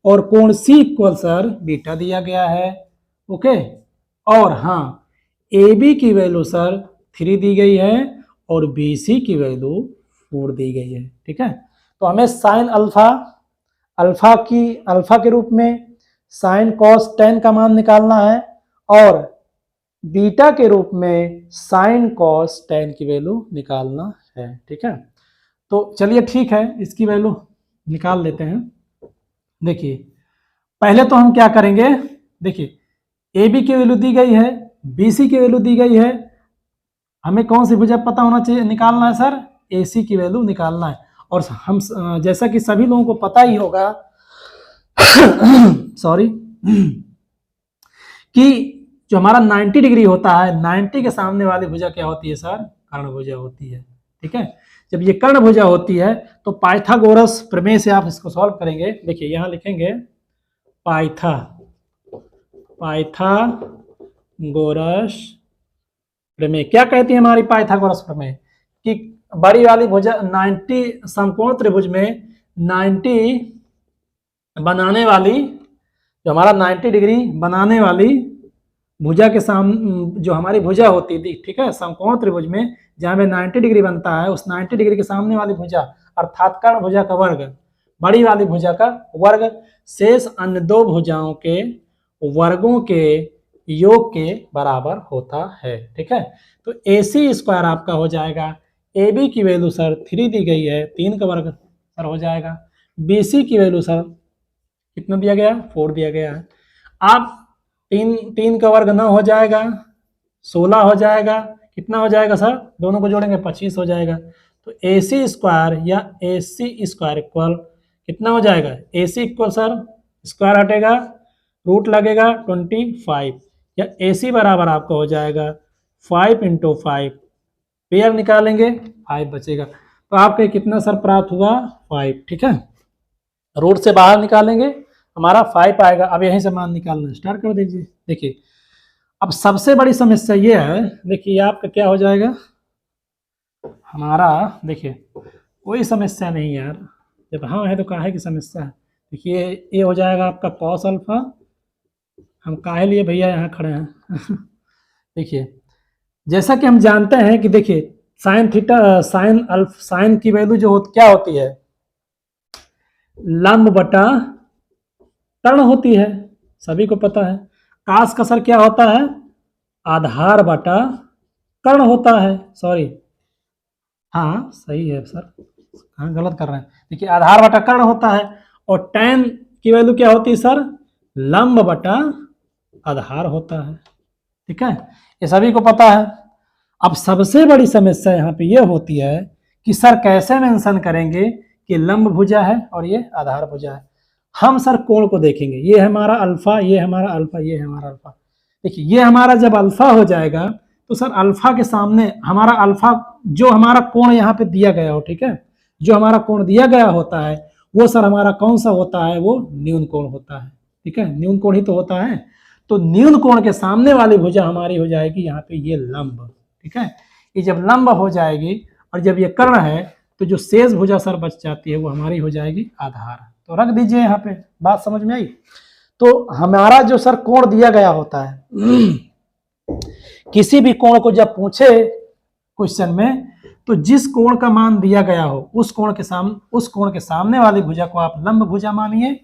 और कोण C इक्वल सर बीटा दिया गया है, ओके। और हाँ AB की वैल्यू सर 3 दी गई है और BC की वैल्यू 4 दी गई है, ठीक है। तो हमें साइन अल्फा के रूप में साइन कॉस टेन का मान निकालना है और बीटा के रूप में साइन कॉस टेन की वैल्यू निकालना है, ठीक है। तो चलिए ठीक है, इसकी वैल्यू निकाल लेते हैं। देखिए पहले तो हम क्या करेंगे? देखिए AB की वैल्यू दी गई है, BC की वैल्यू दी गई है, हमें कौन सी भुजा पता होना चाहिए? निकालना है सर AC की वैल्यू निकालना है। और हम जैसा कि सभी लोगों को पता ही होगा सॉरी कि जो हमारा 90 डिग्री होता है, 90 के सामने वाली भुजा क्या होती है सर? कर्ण भुजा होती है, ठीक है। जब ये कर्ण भुजा होती है तो पाइथागोरस प्रमेय से आप इसको सॉल्व करेंगे। देखिए यहां लिखेंगे पाइथागोरस प्रमेय। क्या कहती है हमारी पाइथागोरस प्रमेय? कि बड़ी वाली भुजा 90 समकोण त्रिभुज में 90 बनाने वाली, जो हमारा 90 डिग्री बनाने वाली भुजा के सामने जो हमारी भुजा होती थी, ठीक है, समकोण त्रिभुज में जहां पे 90 डिग्री बनता है, उस 90 डिग्री के सामने वाली भुजा अर्थात कर्ण भुजा का वर्ग, बड़ी वाली भुजा का वर्ग शेष अन्य दो भुजाओं के वर्गों के योग के बराबर होता है, ठीक है। तो AC स्क्वायर आपका हो जाएगा, AB की वैल्यू सर 3 दी गई है, 3 का वर्ग सर हो जाएगा। BC की वैल्यू सर कितना दिया गया? 4 दिया गया है। आप 3 का वर्ग 9 हो जाएगा, 16 हो जाएगा, कितना हो जाएगा सर? दोनों को जोड़ेंगे 25 हो जाएगा। तो AC स्क्वायर या AC स्क्वायर इक्वल कितना हो जाएगा, AC इक्वल सर स्क्वायर हटेगा, रूट लगेगा 25 या AC बराबर आपका हो जाएगा 5 × 5, पेयर निकालेंगे 5 बचेगा। तो आपके कितना सर प्राप्त हुआ 5, ठीक है। रूट से बाहर निकालेंगे हमारा 5 आएगा। अब यहीं से मान निकालना स्टार्ट कर दीजिए। देखिए अब सबसे बड़ी समस्या ये है, देखिए आपका क्या हो जाएगा हमारा, देखिए कोई समस्या नहीं यार, जब हाँ है तो काहे की समस्या है। देखिए ये हो जाएगा आपका कॉस अल्फा, हम काहे लिए भैया यहाँ खड़े हैं देखिए जैसा कि हम जानते हैं कि देखिए साइन थीटा साइन की वैल्यू जो क्या होती है, लंब बटा कर्ण होती है, सभी को पता है। कास का सर क्या होता है, आधार बटा कर्ण होता है, सॉरी हाँ सही है सर, हाँ गलत कर रहे हैं। देखिए आधार बटा कर्ण होता है और tan की वैल्यू क्या होती है सर, लंब बटा आधार होता है, ठीक है, ये सभी को पता है। अब सबसे बड़ी समस्या यहाँ पे ये होती है कि सर कैसे मेंशन करेंगे कि लंब भुजा है और ये आधार भुजा है। हम सर कोण को देखेंगे, ये है हमारा अल्फा, ये हमारा अल्फा, ये है हमारा अल्फा। देखिए ये हमारा जब अल्फा हो जाएगा तो सर अल्फा के सामने हमारा अल्फा जो हमारा कोण यहाँ पे दिया गया हो, ठीक है, जो हमारा कोण दिया गया होता है वो सर हमारा कौन सा होता है, वो न्यून कोण होता है, ठीक है, न्यून कोण ही तो होता है। तो न्यून कोण के सामने वाली भुजा हमारी हो जाएगी यहाँ पे ये लंब, ठीक है। ये जब लंब हो जाएगी और जब ये कर्ण है तो जो शेष भुजा सर बच जाती है वो हमारी हो जाएगी आधार। तो रख दीजिए यहाँ पे, बात समझ में आई। तो हमारा जो सर कोण दिया गया होता है किसी भी कोण को जब पूछे क्वेश्चन में तो जिस कोण का मान दिया गया हो उस कोण के सामने वाली भुजा को आप लंब भुजा मानिए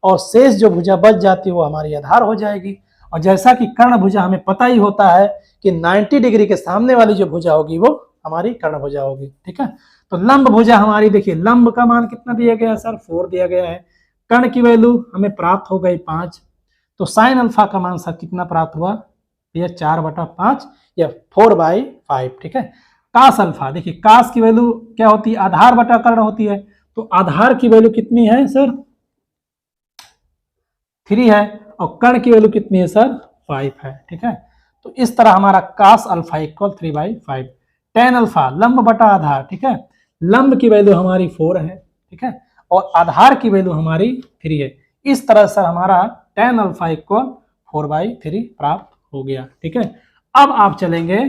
और शेष जो भुजा बच जाती है वो हमारी आधार हो जाएगी। और जैसा कि कर्ण भुजा हमें पता ही होता है कि 90 डिग्री के सामने वाली जो भुजा होगी वो हमारी कर्ण भुजा होगी, ठीक है। तो लंब भुजा हमारी, देखिए लंब का मान कितना दिया गया है सर, 4 दिया गया है। कर्ण की वैल्यू हमें प्राप्त हो गई 5, तो साइन अल्फा का मान सर कितना प्राप्त हुआ, यह 4/5 या 4/5, ठीक है। कास अल्फा, देखिए कास की वैल्यू क्या होती है, आधार बटा कर्ण होती है, तो आधार की वैल्यू कितनी है सर 3 है और कर्ण की वैल्यू कितनी है सर 5 है, ठीक है। तो इस तरह हमारा cos alpha equal 3/5। tan alpha लंब बटा आधार, ठीक है, लंब की वैल्यू हमारी 4 है, ठीक है, और आधार की वैल्यू हमारी 3 है। इस तरह सर हमारा tan अल्फा इक्वल 4/3 प्राप्त हो गया, ठीक है। अब आप चलेंगे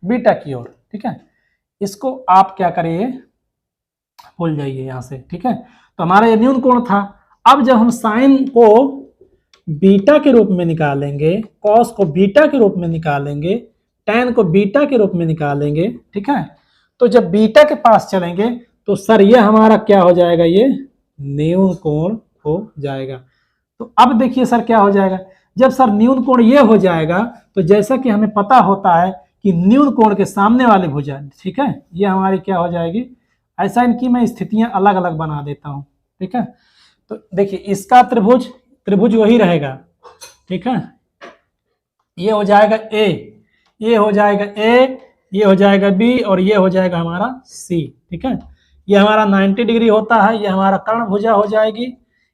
बीटा की ओर, ठीक है, इसको आप क्या करिए भूल जाइए यहाँ से, ठीक है। तो हमारा ये न्यून कोण था। अब जब हम साइन को बीटा के रूप में निकालेंगे, कॉस को बीटा के रूप में निकालेंगे, tan को बीटा के रूप में निकालेंगे, ठीक है, तो जब बीटा के पास चलेंगे तो सर ये हमारा क्या हो जाएगा, ये न्यून कोण हो जाएगा। तो अब देखिए सर क्या हो जाएगा, जब सर न्यून कोण ये हो जाएगा तो जैसा कि हमें पता होता है कि न्यून कोण के सामने वाली भुजा, ठीक है, ये हमारी क्या हो जाएगी, ऐसा इनकी मैं स्थितियां अलग अलग बना देता हूं, ठीक है। तो देखिए इसका त्रिभुज वही रहेगा, ठीक है, ये हो जाएगा ए, ये हो जाएगा ए, ये हो जाएगा बी और ये हो जाएगा हमारा सी, ठीक है। ये हमारा 90 डिग्री होता है, ये हमारा कर्ण भुजा हो जाएगी,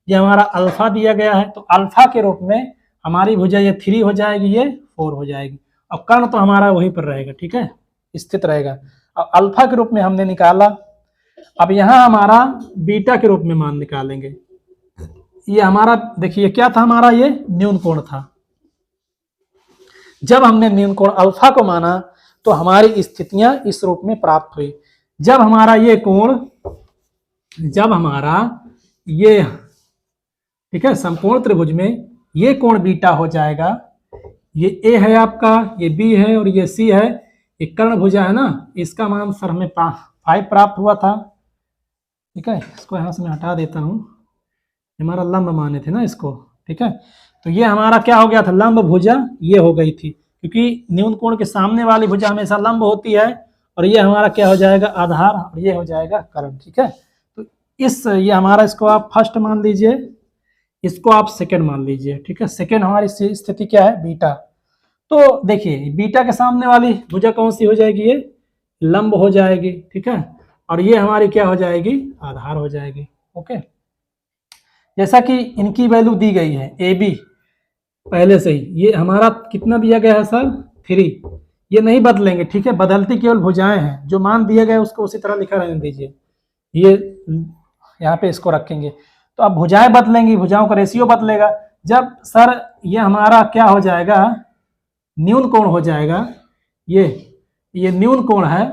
ये हमारा अल्फा दिया गया है तो अल्फा के रूप में हमारी भुजा ये 3 हो जाएगी, ये 4 हो जाएगी और कर्ण तो हमारा वहीं पर रहेगा, ठीक है, स्थित रहेगा। अब अल्फा के रूप में हमने निकाला, अब यहां हमारा बीटा के रूप में मान निकालेंगे। ये हमारा देखिए क्या था, हमारा ये न्यून कोण था। जब हमने न्यून कोण अल्फा को माना तो हमारी स्थितियां इस रूप में प्राप्त हुई। जब हमारा ये कोण, जब हमारा ये, ठीक है, समकोण त्रिभुज में ये कोण बीटा हो जाएगा, ये ए है आपका, ये बी है और ये सी है, ये कर्ण भुजा है ना, इसका मान सर हमें 5 प्राप्त हुआ था, ठीक है। इसको यहाँ से मैं हटा देता हूँ, हमारा लंब माने थे ना इसको, ठीक है। तो ये हमारा क्या हो गया था, लंब भुजा ये हो गई थी, क्योंकि न्यून कोण के सामने वाली भुजा हमेशा लंब होती है और ये हमारा क्या हो जाएगा आधार और ये हो जाएगा कर्ण, ठीक है। तो ये हमारा, इसको आप फर्स्ट मान लीजिए, इसको आप सेकंड मान लीजिए, ठीक है। सेकंड हमारी स्थिति क्या है, बीटा। तो देखिए बीटा के सामने वाली भुजा कौन सी हो जाएगी, ये लंब हो जाएगी, ठीक है। और ये हमारी क्या हो जाएगी, आधार हो जाएगी। ओके, जैसा कि इनकी वैल्यू दी गई है ए बी पहले से ही, ये हमारा कितना दिया गया है सर 3, ये नहीं बदलेंगे, ठीक है, बदलती केवल भुजाएं हैं, जो मान दिया गया है उसको उसी तरह लिखा रहने दीजिए। ये यहाँ पे इसको रखेंगे, तो अब भुजाएं बदलेंगी, भुजाओं का रेशियो बदलेगा। जब सर ये हमारा क्या हो जाएगा, न्यून कोण हो जाएगा, ये न्यून कोण है,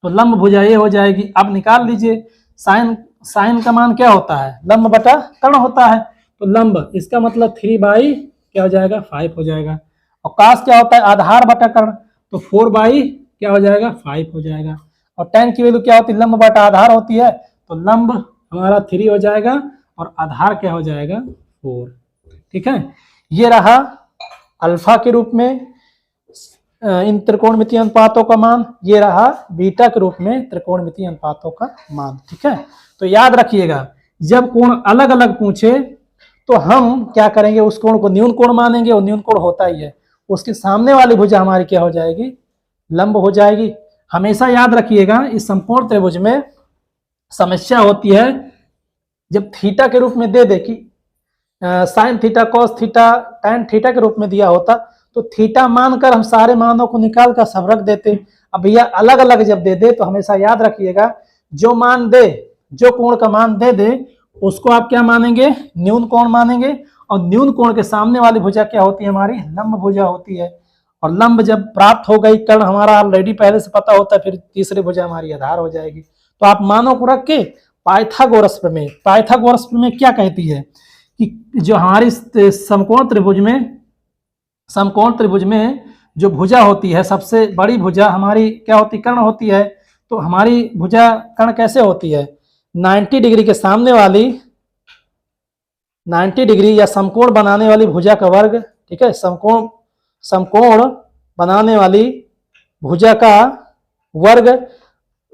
तो लंब भुजा ये हो जाएगी। अब निकाल लीजिए, साइन का मान क्या होता है, लंब बटा कर्ण होता है, तो लंब इसका मतलब 3 क्या हो जाएगा 5 हो जाएगा। और कास क्या होता है, आधार बटा कर्ण, तो 4 क्या हो जाएगा 5 हो जाएगा। और tan की वैल्यू क्या होती है, लंब बटा आधार होती है, तो लंब हमारा 3 हो जाएगा और आधार क्या हो जाएगा 4। ठीक है, ये रहा अल्फा के रूप में इन त्रिकोणमितीय अनुपातों का मान, ये रहा बीटा के रूप में त्रिकोणमितीय अनुपातों का मान। ठीक है, तो याद रखिएगा, जब कोण अलग अलग पूछे तो हम क्या करेंगे, उस कोण को न्यून कोण मानेंगे, और न्यून कोण होता ही है, उसके सामने वाली भुजा हमारी क्या हो जाएगी, लंब हो जाएगी। हमेशा याद रखिएगा, इस समकोण त्रिभुज में समस्या होती है जब थीटा के रूप में दे दे कि sine theta cos theta tan theta के रूप में दिया होता, तो थीटा मानकर हम सारे मानों को निकाल कर सब रख देते। अब भैया अलग अलग जब दे दे तो हमेशा याद रखिएगा, जो मान दे, जो कोण का मान दे दे उसको आप क्या मानेंगे, न्यून कोण मानेंगे, और न्यून कोण के सामने वाली भुजा क्या होती है, हमारी लंब भुजा होती है। और लंब जब प्राप्त हो गई, कर्ण हमारा ऑलरेडी पहले से पता होता है, फिर तीसरी भुजा हमारी आधार हो जाएगी। तो आप मानों को रख के पाइथागोरस प्रमेय, पाइथागोरस प्रमेय क्या कहती है कि जो हमारी समकोण त्रिभुज में जो भुजा होती है, सबसे बड़ी भुजा हमारी क्या होती, कर्ण होती है। तो हमारी भुजा कर्ण कैसे होती है, 90 डिग्री के सामने वाली 90 डिग्री या समकोण बनाने वाली भुजा का वर्ग, ठीक है, समकोण बनाने वाली भुजा का वर्ग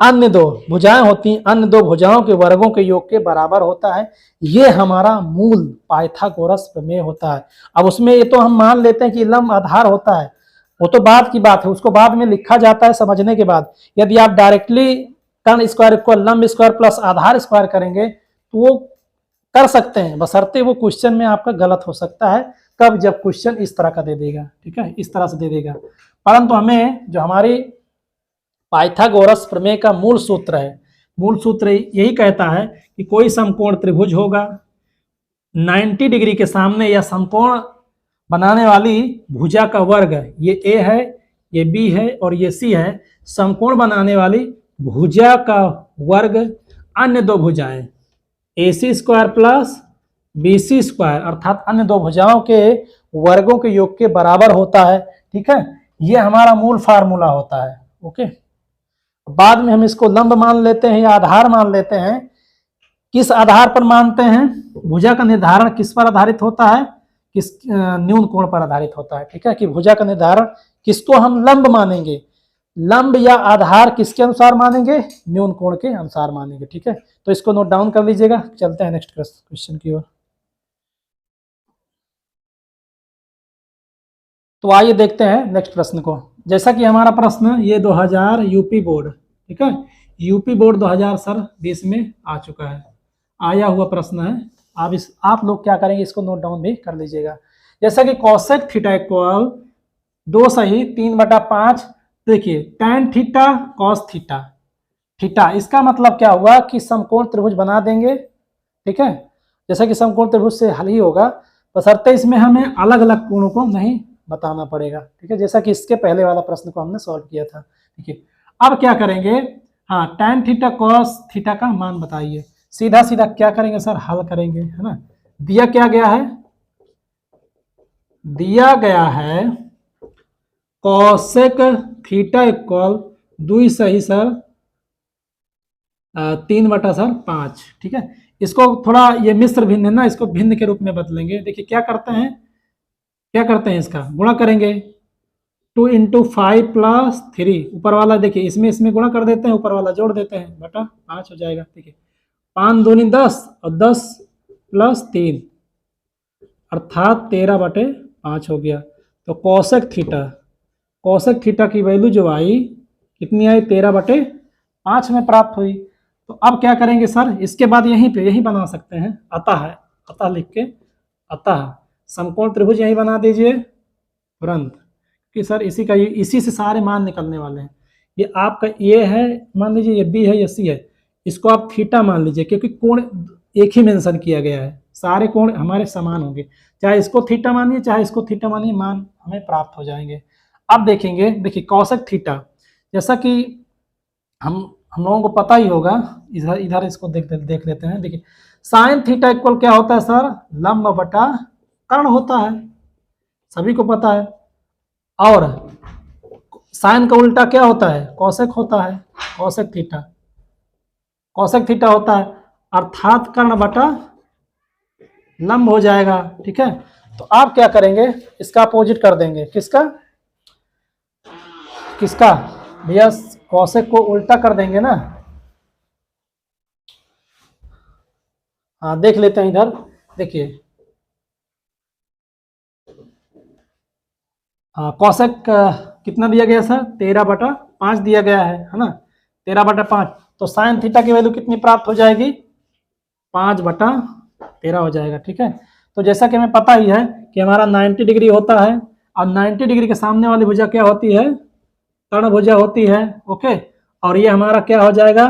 अन्य दो भुजाएं होती, अन्य दो भुजाओं के वर्गों के योग के बराबर होता है। ये हमारा मूल पाइथागोरस प्रमेय होता है। अब उसमें ये तो हम मान लेते हैं कि लंब आधार होता है, वो तो बाद की बात है, उसको बाद में लिखा जाता है समझने के बाद। यदि आप डायरेक्टली कर्ण स्क्वायर इक्वल लंब स्क्वायर प्लस आधार स्क्वायर करेंगे तो वो कर सकते हैं, बशर्ते वो क्वेश्चन में आपका गलत हो सकता है, कब, जब क्वेश्चन इस तरह का दे देगा, ठीक है, इस तरह से दे देगा। परंतु हमें जो हमारी पाइथागोरस प्रमेय का मूल सूत्र है, मूल सूत्र यही कहता है कि कोई समकोण त्रिभुज होगा, 90 डिग्री के सामने या समकोण बनाने वाली भुजा का वर्ग, ये ए है, ये बी है और ये सी है, समकोण बनाने वाली भुजा का वर्ग अन्य दो भुजाएं AC square plus BC square अर्थात अन्य दो भुजाओं के वर्गों के योग के बराबर होता है। ठीक है, ये हमारा मूल फार्मूला होता है। ओके, बाद में हम इसको लंब मान लेते हैं या आधार मान लेते हैं। किस आधार पर मानते हैं, भुजा का निर्धारण किस पर आधारित होता है, किस न्यून कोण पर आधारित होता है। ठीक है, कि भुजा का निर्धारण किसको हम लंब मानेंगे, लंब या आधार किसके अनुसार मानेंगे, न्यून कोण के अनुसार मानेंगे। ठीक है, तो इसको नोट डाउन कर लीजिएगा। चलते हैं नेक्स्ट क्वेश्चन की ओर। तो आइए देखते हैं नेक्स्ट प्रश्न को। जैसा कि हमारा प्रश्न ये 2000 यूपी बोर्ड, ठीक है, यूपी बोर्ड 2020 में आ चुका है, आया हुआ प्रश्न है। आप लोग क्या करेंगे, इसको नोट डाउन भी कर लीजिएगा। जैसा कि कॉसेक थीटा इक्वल 2 सही 3/5, देखिए tan theta cos theta, theta इसका मतलब क्या हुआ कि समकोण त्रिभुज बना देंगे। ठीक है, जैसा कि समकोण त्रिभुज से हल ही होगा, बशर्ते इसमें हमें अलग अलग कोणों को नहीं बताना पड़ेगा। ठीक है, जैसा कि इसके पहले वाला प्रश्न को हमने सॉल्व किया था। ठीक है, अब क्या करेंगे, हाँ टैन थीटा कॉस थीटा का मान बताइए। सीधा सीधा क्या करेंगे सर, हल करेंगे, है ना। दिया क्या गया है, दिया गया है कॉसेक थीटा इक्वल 2 सही सर 3/5। ठीक है, इसको थोड़ा ये मिश्र भिन्न है ना, इसको भिन्न के रूप में बदलेंगे। देखिए क्या करते हैं, इसका गुणा करेंगे, 2 × 5 + 3, ऊपर वाला देखिए इसमें गुणा कर देते हैं, ऊपर वाला जोड़ देते हैं, बटा 5 हो जाएगा। ठीक है, 5 दूनी 10 और 10 + 3 अर्थात 13/5 हो गया। तो कॉसेक थीटा की वैल्यू जो आई कितनी आई, 13/5 5 में प्राप्त हुई। तो अब क्या करेंगे सर, इसके बाद यहीं पे यही बना सकते हैं, अतः है, अतः लिख के, अतः समकोण त्रिभुज यही बना दीजिए तुरंत, कि सर इसी से सारे मान निकलने वाले हैं। ये आपका ए है, मान लीजिए ये बी है, ये सी है, इसको आप थीटा मान लीजिए, क्योंकि कोण एक ही मेंशन किया गया है, सारे कोण हमारे समान होंगे, चाहे इसको थीटा मानिए चाहे इसको थीटा मानिए, मान हमें प्राप्त हो जाएंगे। अब देखेंगे, देखिए कौशिक थीटा, जैसा कि हम लोगों को पता ही होगा, इधर इधर इसको देख लेते हैं। देखिए साइन थीटा इक्वल क्या होता है सर, लंब बटा कर्ण होता है, सभी को पता है। और साइन का उल्टा क्या होता है, कौशिक होता है, कौशिक थीटा, कौशिक थीटा होता है, अर्थात कर्ण बटा लंब हो जाएगा। ठीक है, तो आप क्या करेंगे, इसका अपोजिट कर देंगे, किसका किसका भैया, कौशिक को उल्टा कर देंगे ना। हाँ देख लेते हैं इधर, देखिए हाँ कौशिक कितना दिया गया सर, 13/5 दिया गया है ना, 13/5। तो साइन थीटा की वैल्यू कितनी प्राप्त हो जाएगी, 5/13 हो जाएगा। ठीक है, तो जैसा कि हमें पता ही है कि हमारा 90 डिग्री होता है, और 90 डिग्री के सामने वाली भुजा क्या होती है, कर्ण भुजा होती है। ओके, और ये हमारा क्या हो जाएगा,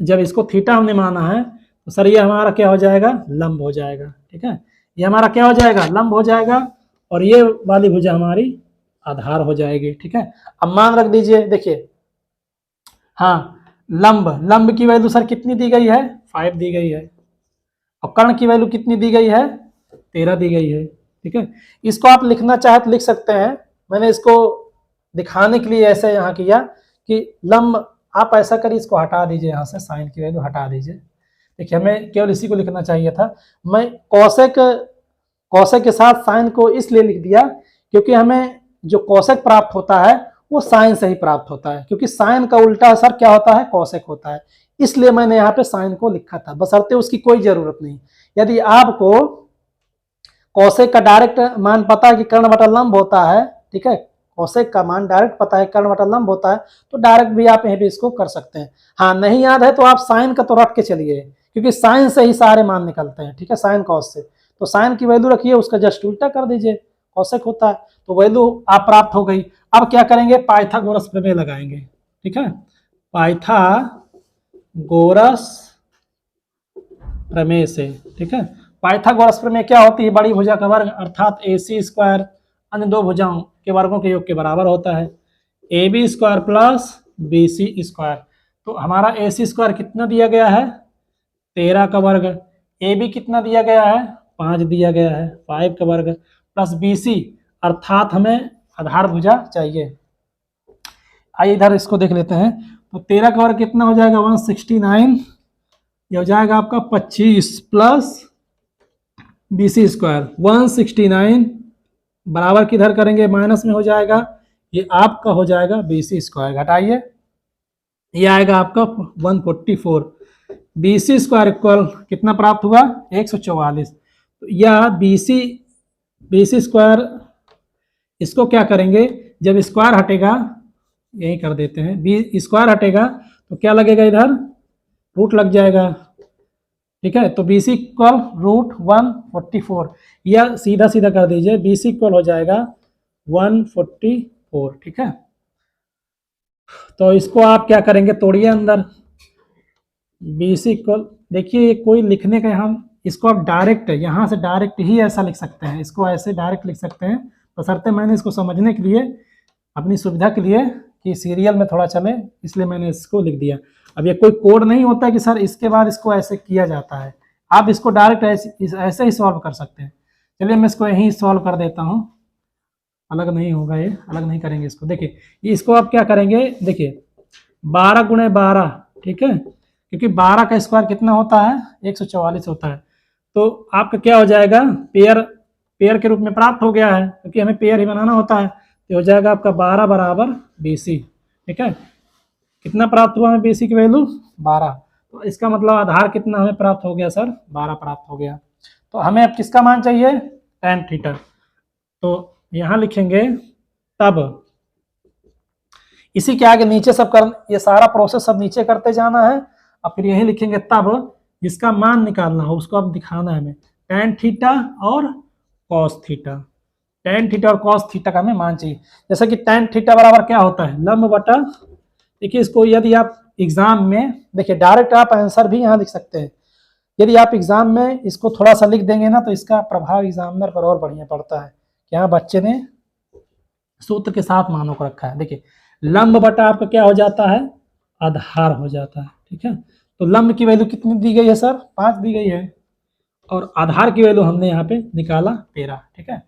जब इसको थीटा हमने माना है तो सर ये हमारा क्या हो जाएगा, लंब हो जाएगा। ठीक है, ये हमारा क्या हो जाएगा, लंब हो जाएगा, और ये वाली भुजा हमारी आधार हो जाएगी। ठीक है, अब मान रख दीजिए, देखिए हाँ लंब, लंब की वैल्यू सर कितनी दी गई है, 5 दी गई है, और कर्ण की वैल्यू कितनी दी गई है, 13 दी गई है। ठीक है, इसको आप लिखना चाहे तो लिख सकते हैं, मैंने इसको दिखाने के लिए ऐसे यहाँ किया कि लंब, आप ऐसा करिए, इसको हटा दीजिए, यहाँ से साइन की वैल्यू हटा दीजिए। देखिए हमें केवल इसी को लिखना चाहिए था, मैं कौशिक कौशिक के साथ साइन को इसलिए लिख दिया क्योंकि हमें जो कौशिक प्राप्त होता है वो साइन से ही प्राप्त होता है, क्योंकि साइन का उल्टा सर क्या होता है, कौशिक होता है, इसलिए मैंने यहाँ पे साइन को लिखा था, बशर्ते उसकी कोई जरूरत नहीं। यदि आपको कौशिक का डायरेक्ट मान पता है कि कर्ण बटा लंब होता है, ठीक है, कौशिक का मान डायरेक्ट पता है कर्ण बटा लंब होता है, तो डायरेक्ट भी आप यहीं पे इसको कर सकते हैं। हाँ नहीं याद है तो आप साइन का तो रख के चलिए, क्योंकि साइन से ही सारे मान निकलते हैं। ठीक है, साइन कॉस से, तो साइन की वैल्यू रखिए, उसका जस्ट उल्टा कर दीजिए, कौशिक होता है, तो वैल्यू आप प्राप्त हो गई। अब क्या करेंगे, पाइथागोरस प्रमेय लगाएंगे। ठीक है, पाइथागोरस प्रमेय से। ठीक है, पाइथागोरस प्रमेय क्या होती है, बड़ी भुजा का वर्ग अर्थात AC स्क्वायर अन्य दो भुजाओं के वर्गों के योग के बराबर होता है, AB square plus BC square. तो हमारा AC स्क्वायर कितना दिया गया है, 13 का वर्ग, AB कितना दिया गया है, 5 दिया गया है, 5 का वर्ग, प्लस BC अर्थात हमें आधार भुजा चाहिए। आइए इधर इसको देख लेते हैं, तो 13 का वर्ग कितना हो जाएगा, 169, ये हो जाएगा आपका 25 प्लस BC स्क्वायर 169, बराबर किधर करेंगे, माइनस में हो जाएगा, ये आपका हो जाएगा BC स्क्वायर, घटाइए, ये आएगा आपका 144, BC स्क्वायर इक्वल कितना प्राप्त हुआ, 144। तो यह BC स्क्वायर, इसको क्या करेंगे, जब स्क्वायर हटेगा, यही कर देते हैं, बी स्क्वायर हटेगा तो क्या लगेगा, इधर रूट लग जाएगा। ठीक है, तो BC इक्वल √144, या सीधा सीधा कर दीजिए, BC इक्वल हो जाएगा 144। ठीक है, तो इसको आप क्या करेंगे, तोड़िए अंदर, BC इक्वल, देखिए कोई लिखने का यहाँ, इसको आप डायरेक्ट यहाँ से डायरेक्ट ही ऐसा लिख सकते हैं, इसको ऐसे डायरेक्ट लिख सकते हैं, बशर्ते मैंने इसको समझने के लिए, अपनी सुविधा के लिए कि सीरियल में थोड़ा चले, इसलिए मैंने इसको लिख दिया। अब ये कोई कोड नहीं होता कि सर इसके बाद इसको ऐसे किया जाता है, आप इसको डायरेक्ट ऐसे ही सॉल्व कर सकते हैं। चलिए मैं इसको यहीं सॉल्व कर देता हूँ, अलग नहीं होगा, ये अलग नहीं करेंगे इसको। देखिए इसको आप क्या करेंगे, देखिए 12 × 12, ठीक है, क्योंकि 12 का स्क्वायर कितना होता है, 144 होता है, तो आपका क्या हो जाएगा, पेयर के रूप में प्राप्त हो गया है, क्योंकि हमें पेयर ही बनाना होता है, तो हो जाएगा आपका 12 बराबर BC। ठीक है, कितना प्राप्त हुआ हमें BC की वैल्यू, 12, तो इसका मतलब आधार कितना हमें प्राप्त हो गया सर, 12 प्राप्त हो गया। तो हमें अब किसका मान चाहिए, tan थीटा, तो यहाँ लिखेंगे तब इसी के आगे नीचे सब कर, ये सारा प्रोसेस सब नीचे करते जाना है और फिर यही लिखेंगे, तब जिसका मान निकालना हो उसको अब दिखाना है हमें, tan थीटा और cos थीटा। tan थीटा और cos थीटा का हमें मान चाहिए। जैसा कि tan थीटा बराबर क्या होता है, लंब बटा, देखिए इसको यदि आप एग्जाम में, देखिए डायरेक्ट आप आंसर भी यहाँ लिख सकते हैं, यदि आप एग्जाम में इसको थोड़ा सा लिख देंगे ना तो इसका प्रभाव एग्जामिनर पर और बढ़िया पड़ता है। यहाँ बच्चे ने सूत्र के साथ मानों को रखा है। देखिए लंब बटा आपका क्या हो जाता है, आधार हो जाता है। ठीक है, तो लंब की वैल्यू कितनी दी गई है सर, 5 दी गई है, और आधार की वैल्यू हमने यहाँ पे निकाला 13। ठीक है,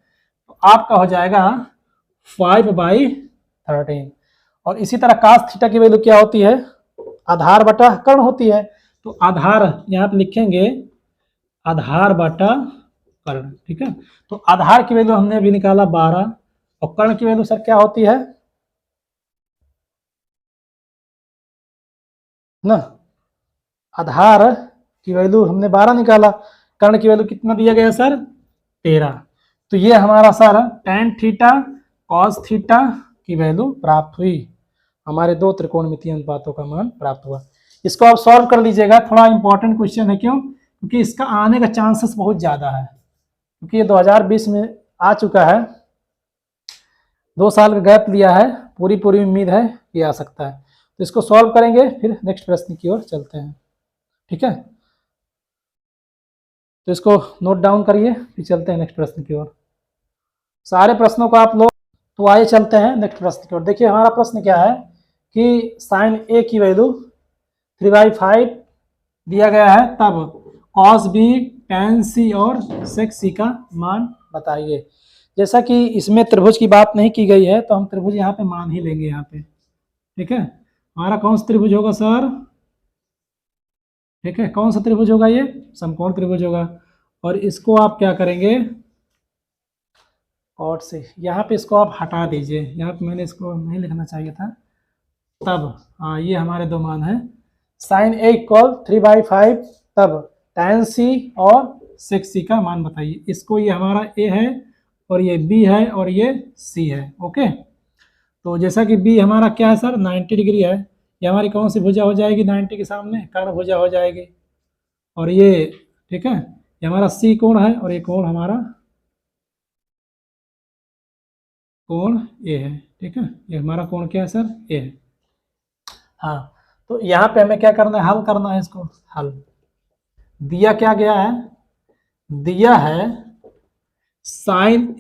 तो आपका हो जाएगा 5/13। और इसी तरह cos थीटा की वैल्यू क्या होती है, आधार बटा कर्ण होती है, तो आधार यहाँ पे लिखेंगे आधार बटा कर्ण। ठीक है, तो आधार की वैल्यू हमने अभी निकाला 12, और कर्ण की वैल्यू सर क्या होती है ना, आधार की वैल्यू हमने 12 निकाला, कर्ण की वैल्यु कितना दिया गया सर, 13। तो ये हमारा sir tan theta cos theta की वैल्यू प्राप्त हुई, हमारे दो त्रिकोणमितीय अनुपातों का मान प्राप्त हुआ। इसको आप सॉल्व कर लीजिएगा, थोड़ा इंपॉर्टेंट क्वेश्चन है, क्यों, क्योंकि इसका आने का चांसेस बहुत ज़्यादा है, क्योंकि ये 2020 में आ चुका है, 2 साल का गैप लिया है, पूरी उम्मीद है कि आ सकता है। तो इसको सॉल्व करेंगे, फिर नेक्स्ट प्रश्न की ओर चलते हैं। ठीक है, तो इसको नोट डाउन करिए, फिर चलते हैं नेक्स्ट प्रश्न की ओर। सारे प्रश्नों को आप लोग, तो आइए चलते हैं नेक्स्ट प्रश्न की ओर। देखिए हमारा प्रश्न क्या है कि साइन ए की वैल्यू 3/5 दिया गया है, तब cos b tan c और sec c का मान बताइए। जैसा कि इसमें त्रिभुज की बात नहीं की गई है, तो हम त्रिभुज यहाँ पे मान ही लेंगे यहाँ पे। ठीक है, हमारा कौन सा त्रिभुज होगा सर, ठीक है, कौन सा त्रिभुज होगा, ये समकोण त्रिभुज होगा। और इसको आप क्या करेंगे, और से यहाँ पे इसको आप हटा दीजिए, यहाँ पे मैंने इसको नहीं लिखना चाहिए था, तब हाँ ये हमारे दो मान हैं, साइन ए इक्वल 3/5, तब tan c और sec c का मान बताइए। इसको ये हमारा a है और ये b है और ये c है। ओके, तो जैसा कि b हमारा क्या है सर, 90 डिग्री है, ये हमारी कौन सी भुजा हो जाएगी, 90 के सामने कर्ण भुजा हो जाएगी। और ये ठीक है, ये हमारा c कोण है और ये कोण हमारा कोण ए है। ठीक है, ये हमारा कोण क्या है सर, ए है। हाँ, तो यहाँ पे हमें क्या करना है, हल करना है इसको। हल दिया क्या गया है, दिया है साइन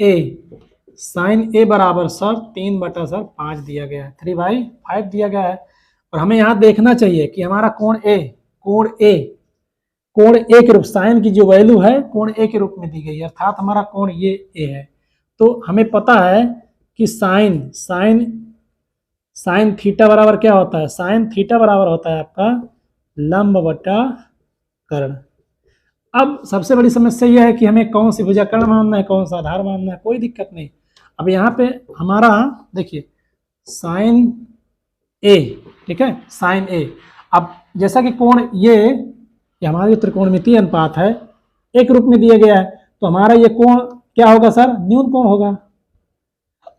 ए बराबर सर 3/5 दिया गया है, 3/5 दिया गया है। और हमें यहाँ देखना चाहिए कि हमारा कोण ए के रूप, साइन की जो वैल्यू है कोण ए के रूप में दी गई है, अर्थात हमारा कोण ये ए है। तो हमें पता है कि साइन थीटा बराबर क्या होता है, साइन थीटा बराबर होता है आपका लंब बटा कर्ण। अब सबसे बड़ी समस्या यह है कि हमें कौन सी भुजा कर्ण मानना है, कौन सा आधार मानना है, कोई दिक्कत नहीं। अब यहाँ पे हमारा देखिए साइन ए, ठीक है, साइन ए, अब जैसा कि कोण ये हमारे त्रिकोणमितीय अनुपात है, एक रूप में दिया गया है, तो हमारा ये कोण क्या होगा सर, न्यून कोण होगा।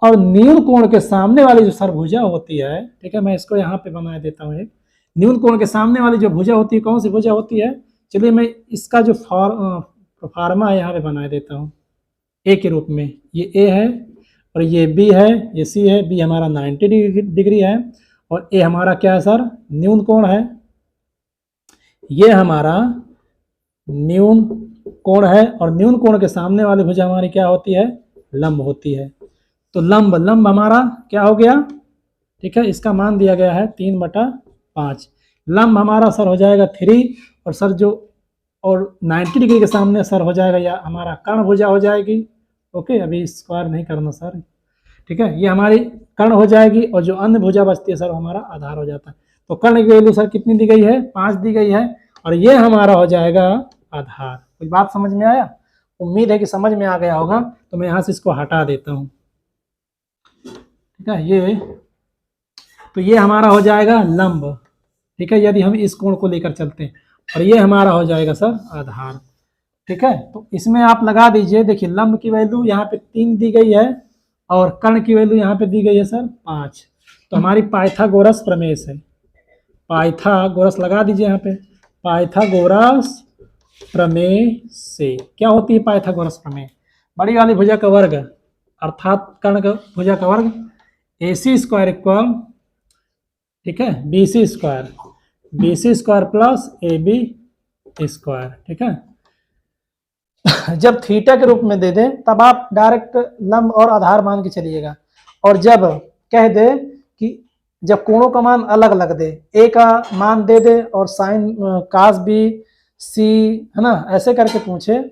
और न्यून कोण के सामने वाली जो सर भुजा होती है, ठीक है, मैं इसको यहाँ पे बना देता हूँ, एक न्यून कोण के सामने वाली जो भुजा होती है, कौन सी भुजा होती है, चलिए मैं इसका जो फार्मा है यहाँ पे बना देता हूँ, ए के रूप में, ये ए है और ये बी है, ये सी है, बी हमारा 90 डिग्री है और ए हमारा क्या है सर, न्यून कोण है, ये हमारा न्यून कोण है। और न्यून कोण के सामने वाली भुजा हमारी क्या होती है, लंब होती है। तो लंब हमारा क्या हो गया, ठीक है, इसका मान दिया गया है 3/5। लंब हमारा सर हो जाएगा 3, और सर जो और 90 डिग्री के सामने सर हो जाएगा या हमारा कर्ण भुजा हो जाएगी। ओके, अभी स्क्वायर नहीं करना सर, ठीक है, ये हमारी कर्ण हो जाएगी और जो अन्य भुजा बचती है सर हमारा आधार हो जाता है। तो कर्ण की वैल्यू सर कितनी दी गई है, 5 दी गई है, और ये हमारा हो जाएगा आधार। कोई बात समझ में आया, उम्मीद है कि समझ में आ गया होगा। तो मैं यहाँ से इसको हटा देता हूँ, ठीक है, ये तो ये हमारा हो जाएगा लंब, ठीक है, यदि हम इस कोण को लेकर चलते हैं, और ये हमारा हो जाएगा सर आधार। ठीक है, तो इसमें आप लगा दीजिए, देखिए लंब की वैल्यू यहाँ पे 3 दी गई है और कर्ण की वैल्यू यहाँ पे दी गई है सर 5। तो हमारी पाइथागोरस प्रमेय से, पाइथागोरस लगा दीजिए यहाँ पे, पाइथागोरस प्रमेय से क्या होती है पाइथागोरस प्रमेय? बड़ी वाली भुजा का वर्ग अर्थात कर्ण का भुजा का वर्ग AC स्क्वायर इक्वल, ठीक है, BC square plus AB square, ठीक है। जब थीटा के रूप में दे दे तब आप डायरेक्ट लंब और आधार मान के चलिएगा, और जब कह दे कि जब कोणों का मान अलग अलग दे, ए का मान दे दे और साइन कास बी सी, है ना, ऐसे करके पूछे,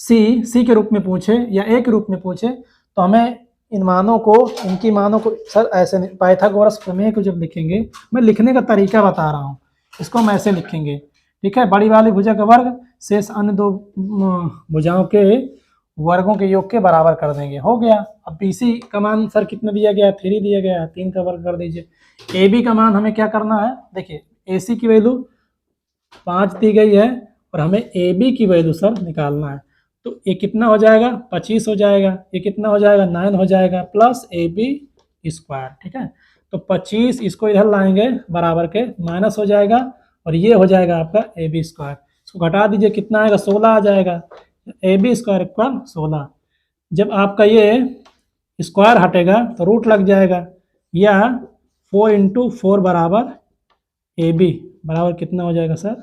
सी के रूप में पूछे या ए के रूप में पूछे, तो हमें इन मानों को, इनकी मानों को सर ऐसे नहीं, पाइथागोरस प्रमेय को जब लिखेंगे, मैं लिखने का तरीका बता रहा हूँ, इसको हम ऐसे लिखेंगे, ठीक है। बड़ी वाली भुजा का वर्ग शेष अन्य दो भुजाओं के वर्गों के योग के बराबर कर देंगे, हो गया। अब BC का मान सर कितना दिया गया है? 3 दिया गया है, 3 का वर्ग कर दीजिए। AB का मान हमें क्या करना है? देखिए AC की वैल्यू 5 दी गई है और हमें AB की वैल्यू सर निकालना है, तो ये कितना हो जाएगा? 25 हो जाएगा। ये कितना हो जाएगा? 9 हो जाएगा प्लस AB स्क्वायर, ठीक है। तो 25 इसको इधर लाएंगे बराबर के, माइनस हो जाएगा और ये हो जाएगा आपका AB स्क्वायर, इसको घटा दीजिए, कितना आएगा? 16 आ जाएगा। AB square equal 16। जब आपका ये स्क्वायर हटेगा तो रूट लग जाएगा, या 4 × 4 बराबर AB बराबर कितना हो जाएगा सर?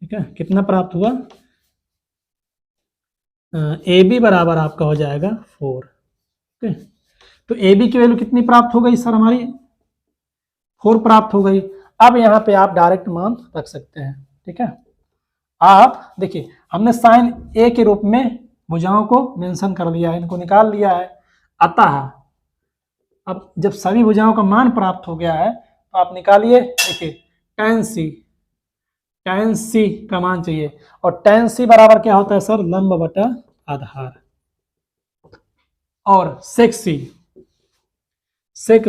ठीक है, कितना प्राप्त हुआ? AB बराबर आपका हो जाएगा 4। ठीक है, तो AB की वैल्यू कितनी प्राप्त हो गई सर? हमारी 4 प्राप्त हो गई। अब यहाँ पे आप डायरेक्ट मान रख सकते हैं, ठीक है। आप देखिए हमने साइन A के रूप में भुजाओं को मेंशन कर लिया है, इनको निकाल लिया है। अतः अब जब सभी भुजाओं का मान प्राप्त हो गया है तो आप निकालिए, देखिए tan C का मान चाहिए, और tan C बराबर क्या होता है सर? लंब बटा आधार। और sec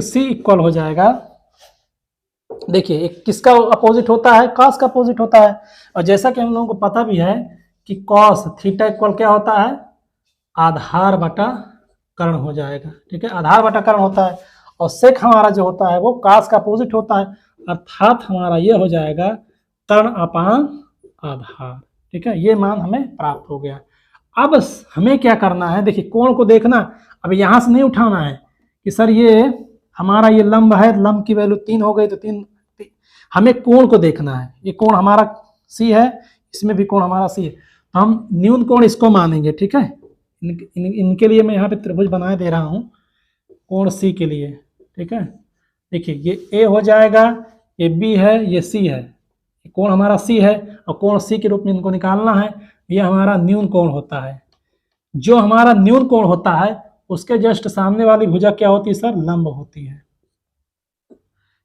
C इक्वल हो जाएगा, देखिए एक किसका अपोजिट होता है? cos का अपोजिट होता है। और जैसा कि हम लोगों को पता भी है कि cos थीटा इक्वल क्या होता है? आधार बटा कर्ण हो जाएगा, ठीक है, आधार बटा कर्ण होता है। और sec हमारा जो होता है वो cos का अपोजिट होता है, अर्थात हमारा ये हो जाएगा कर्ण अपान आधार, ठीक है। ये मान हमें प्राप्त हो गया। अब हमें क्या करना है? देखिए कोण को देखना, अब यहाँ से नहीं उठाना है कि सर ये हमारा ये लंब है, लंब की वैल्यू 3 हो गई तो 3, हमें कोण को देखना है। ये कोण हमारा C है, इसमें भी कोण हमारा C है, तो हम न्यून कोण इसको मानेंगे, ठीक है। इनके लिए मैं यहाँ पे त्रिभुज बना दे रहा हूँ कोण C के लिए, ठीक है। देखिए ये A हो जाएगा, ये B है, ये C है, कोण हमारा C है और कोण C के रूप में इनको निकालना है। ये हमारा न्यून कोण होता है। जो हमारा न्यून कोण होता है उसके जस्ट सामने वाली भुजा क्या होती है सर? लंब होती है,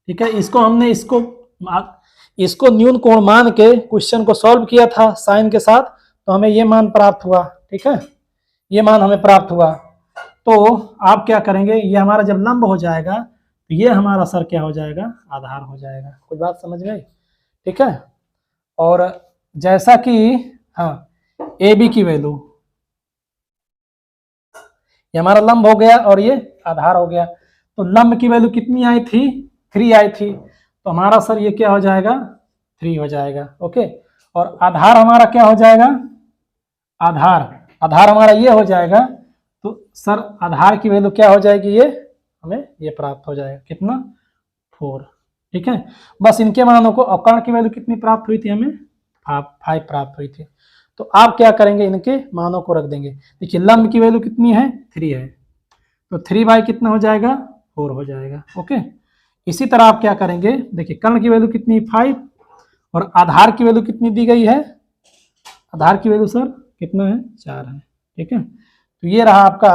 ठीक है। इसको हमने इसको न्यून कोण मान के क्वेश्चन को सॉल्व किया था साइन के साथ, तो हमें ये मान प्राप्त हुआ, ठीक है, ये मान हमें प्राप्त हुआ। तो आप क्या करेंगे? ये हमारा जब लंब हो जाएगा तो ये हमारा सर क्या हो जाएगा? आधार हो जाएगा। कुछ बात समझ गई? ठीक है। और जैसा कि हाँ AB की वैल्यू, ये हमारा लंब हो गया और ये आधार हो गया, तो लंब की वैल्यू कितनी आई थी? 3 आई थी, तो हमारा सर ये क्या हो जाएगा? 3 हो जाएगा, ओके। और आधार हमारा क्या हो जाएगा? आधार हमारा ये हो जाएगा, तो सर आधार की वैल्यू क्या हो जाएगी? ये हमें ये प्राप्त हो जाएगा, कितना? 4, ठीक है। बस इनके मानों को, और कर्ण की वैल्यू कितनी प्राप्त हुई थी? हमें 5 प्राप्त हुई थी। तो आप क्या करेंगे? इनके मानों को रख देंगे। देखिए लंब की वैल्यू कितनी है? 3 है, तो 3 कितना हो जाएगा? 4 हो जाएगा, ओके। इसी तरह आप क्या करेंगे? देखिए कर्ण की वैल्यू कितनी? 5, और आधार की वैल्यू कितनी दी गई है? आधार की वैल्यू सर कितना है? 4 है, ठीक है। तो ये रहा आपका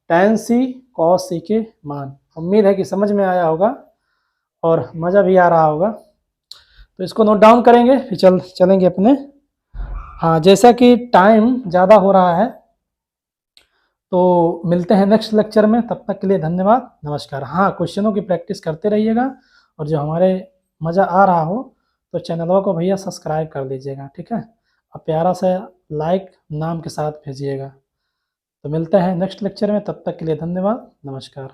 tan C cos C के मान। उम्मीद है कि समझ में आया होगा और मज़ा भी आ रहा होगा। तो इसको नोट डाउन करेंगे, फिर चलेंगे अपने। हाँ, जैसा कि टाइम ज़्यादा हो रहा है तो मिलते हैं नेक्स्ट लेक्चर में, तब तक के लिए धन्यवाद, नमस्कार। हाँ, क्वेश्चनों की प्रैक्टिस करते रहिएगा, और जो हमारे मज़ा आ रहा हो तो चैनलों को भैया सब्सक्राइब कर लीजिएगा, ठीक है। और प्यारा सा लाइक नाम के साथ भेजिएगा। तो मिलते हैं नेक्स्ट लेक्चर में, तब तक के लिए धन्यवाद, नमस्कार।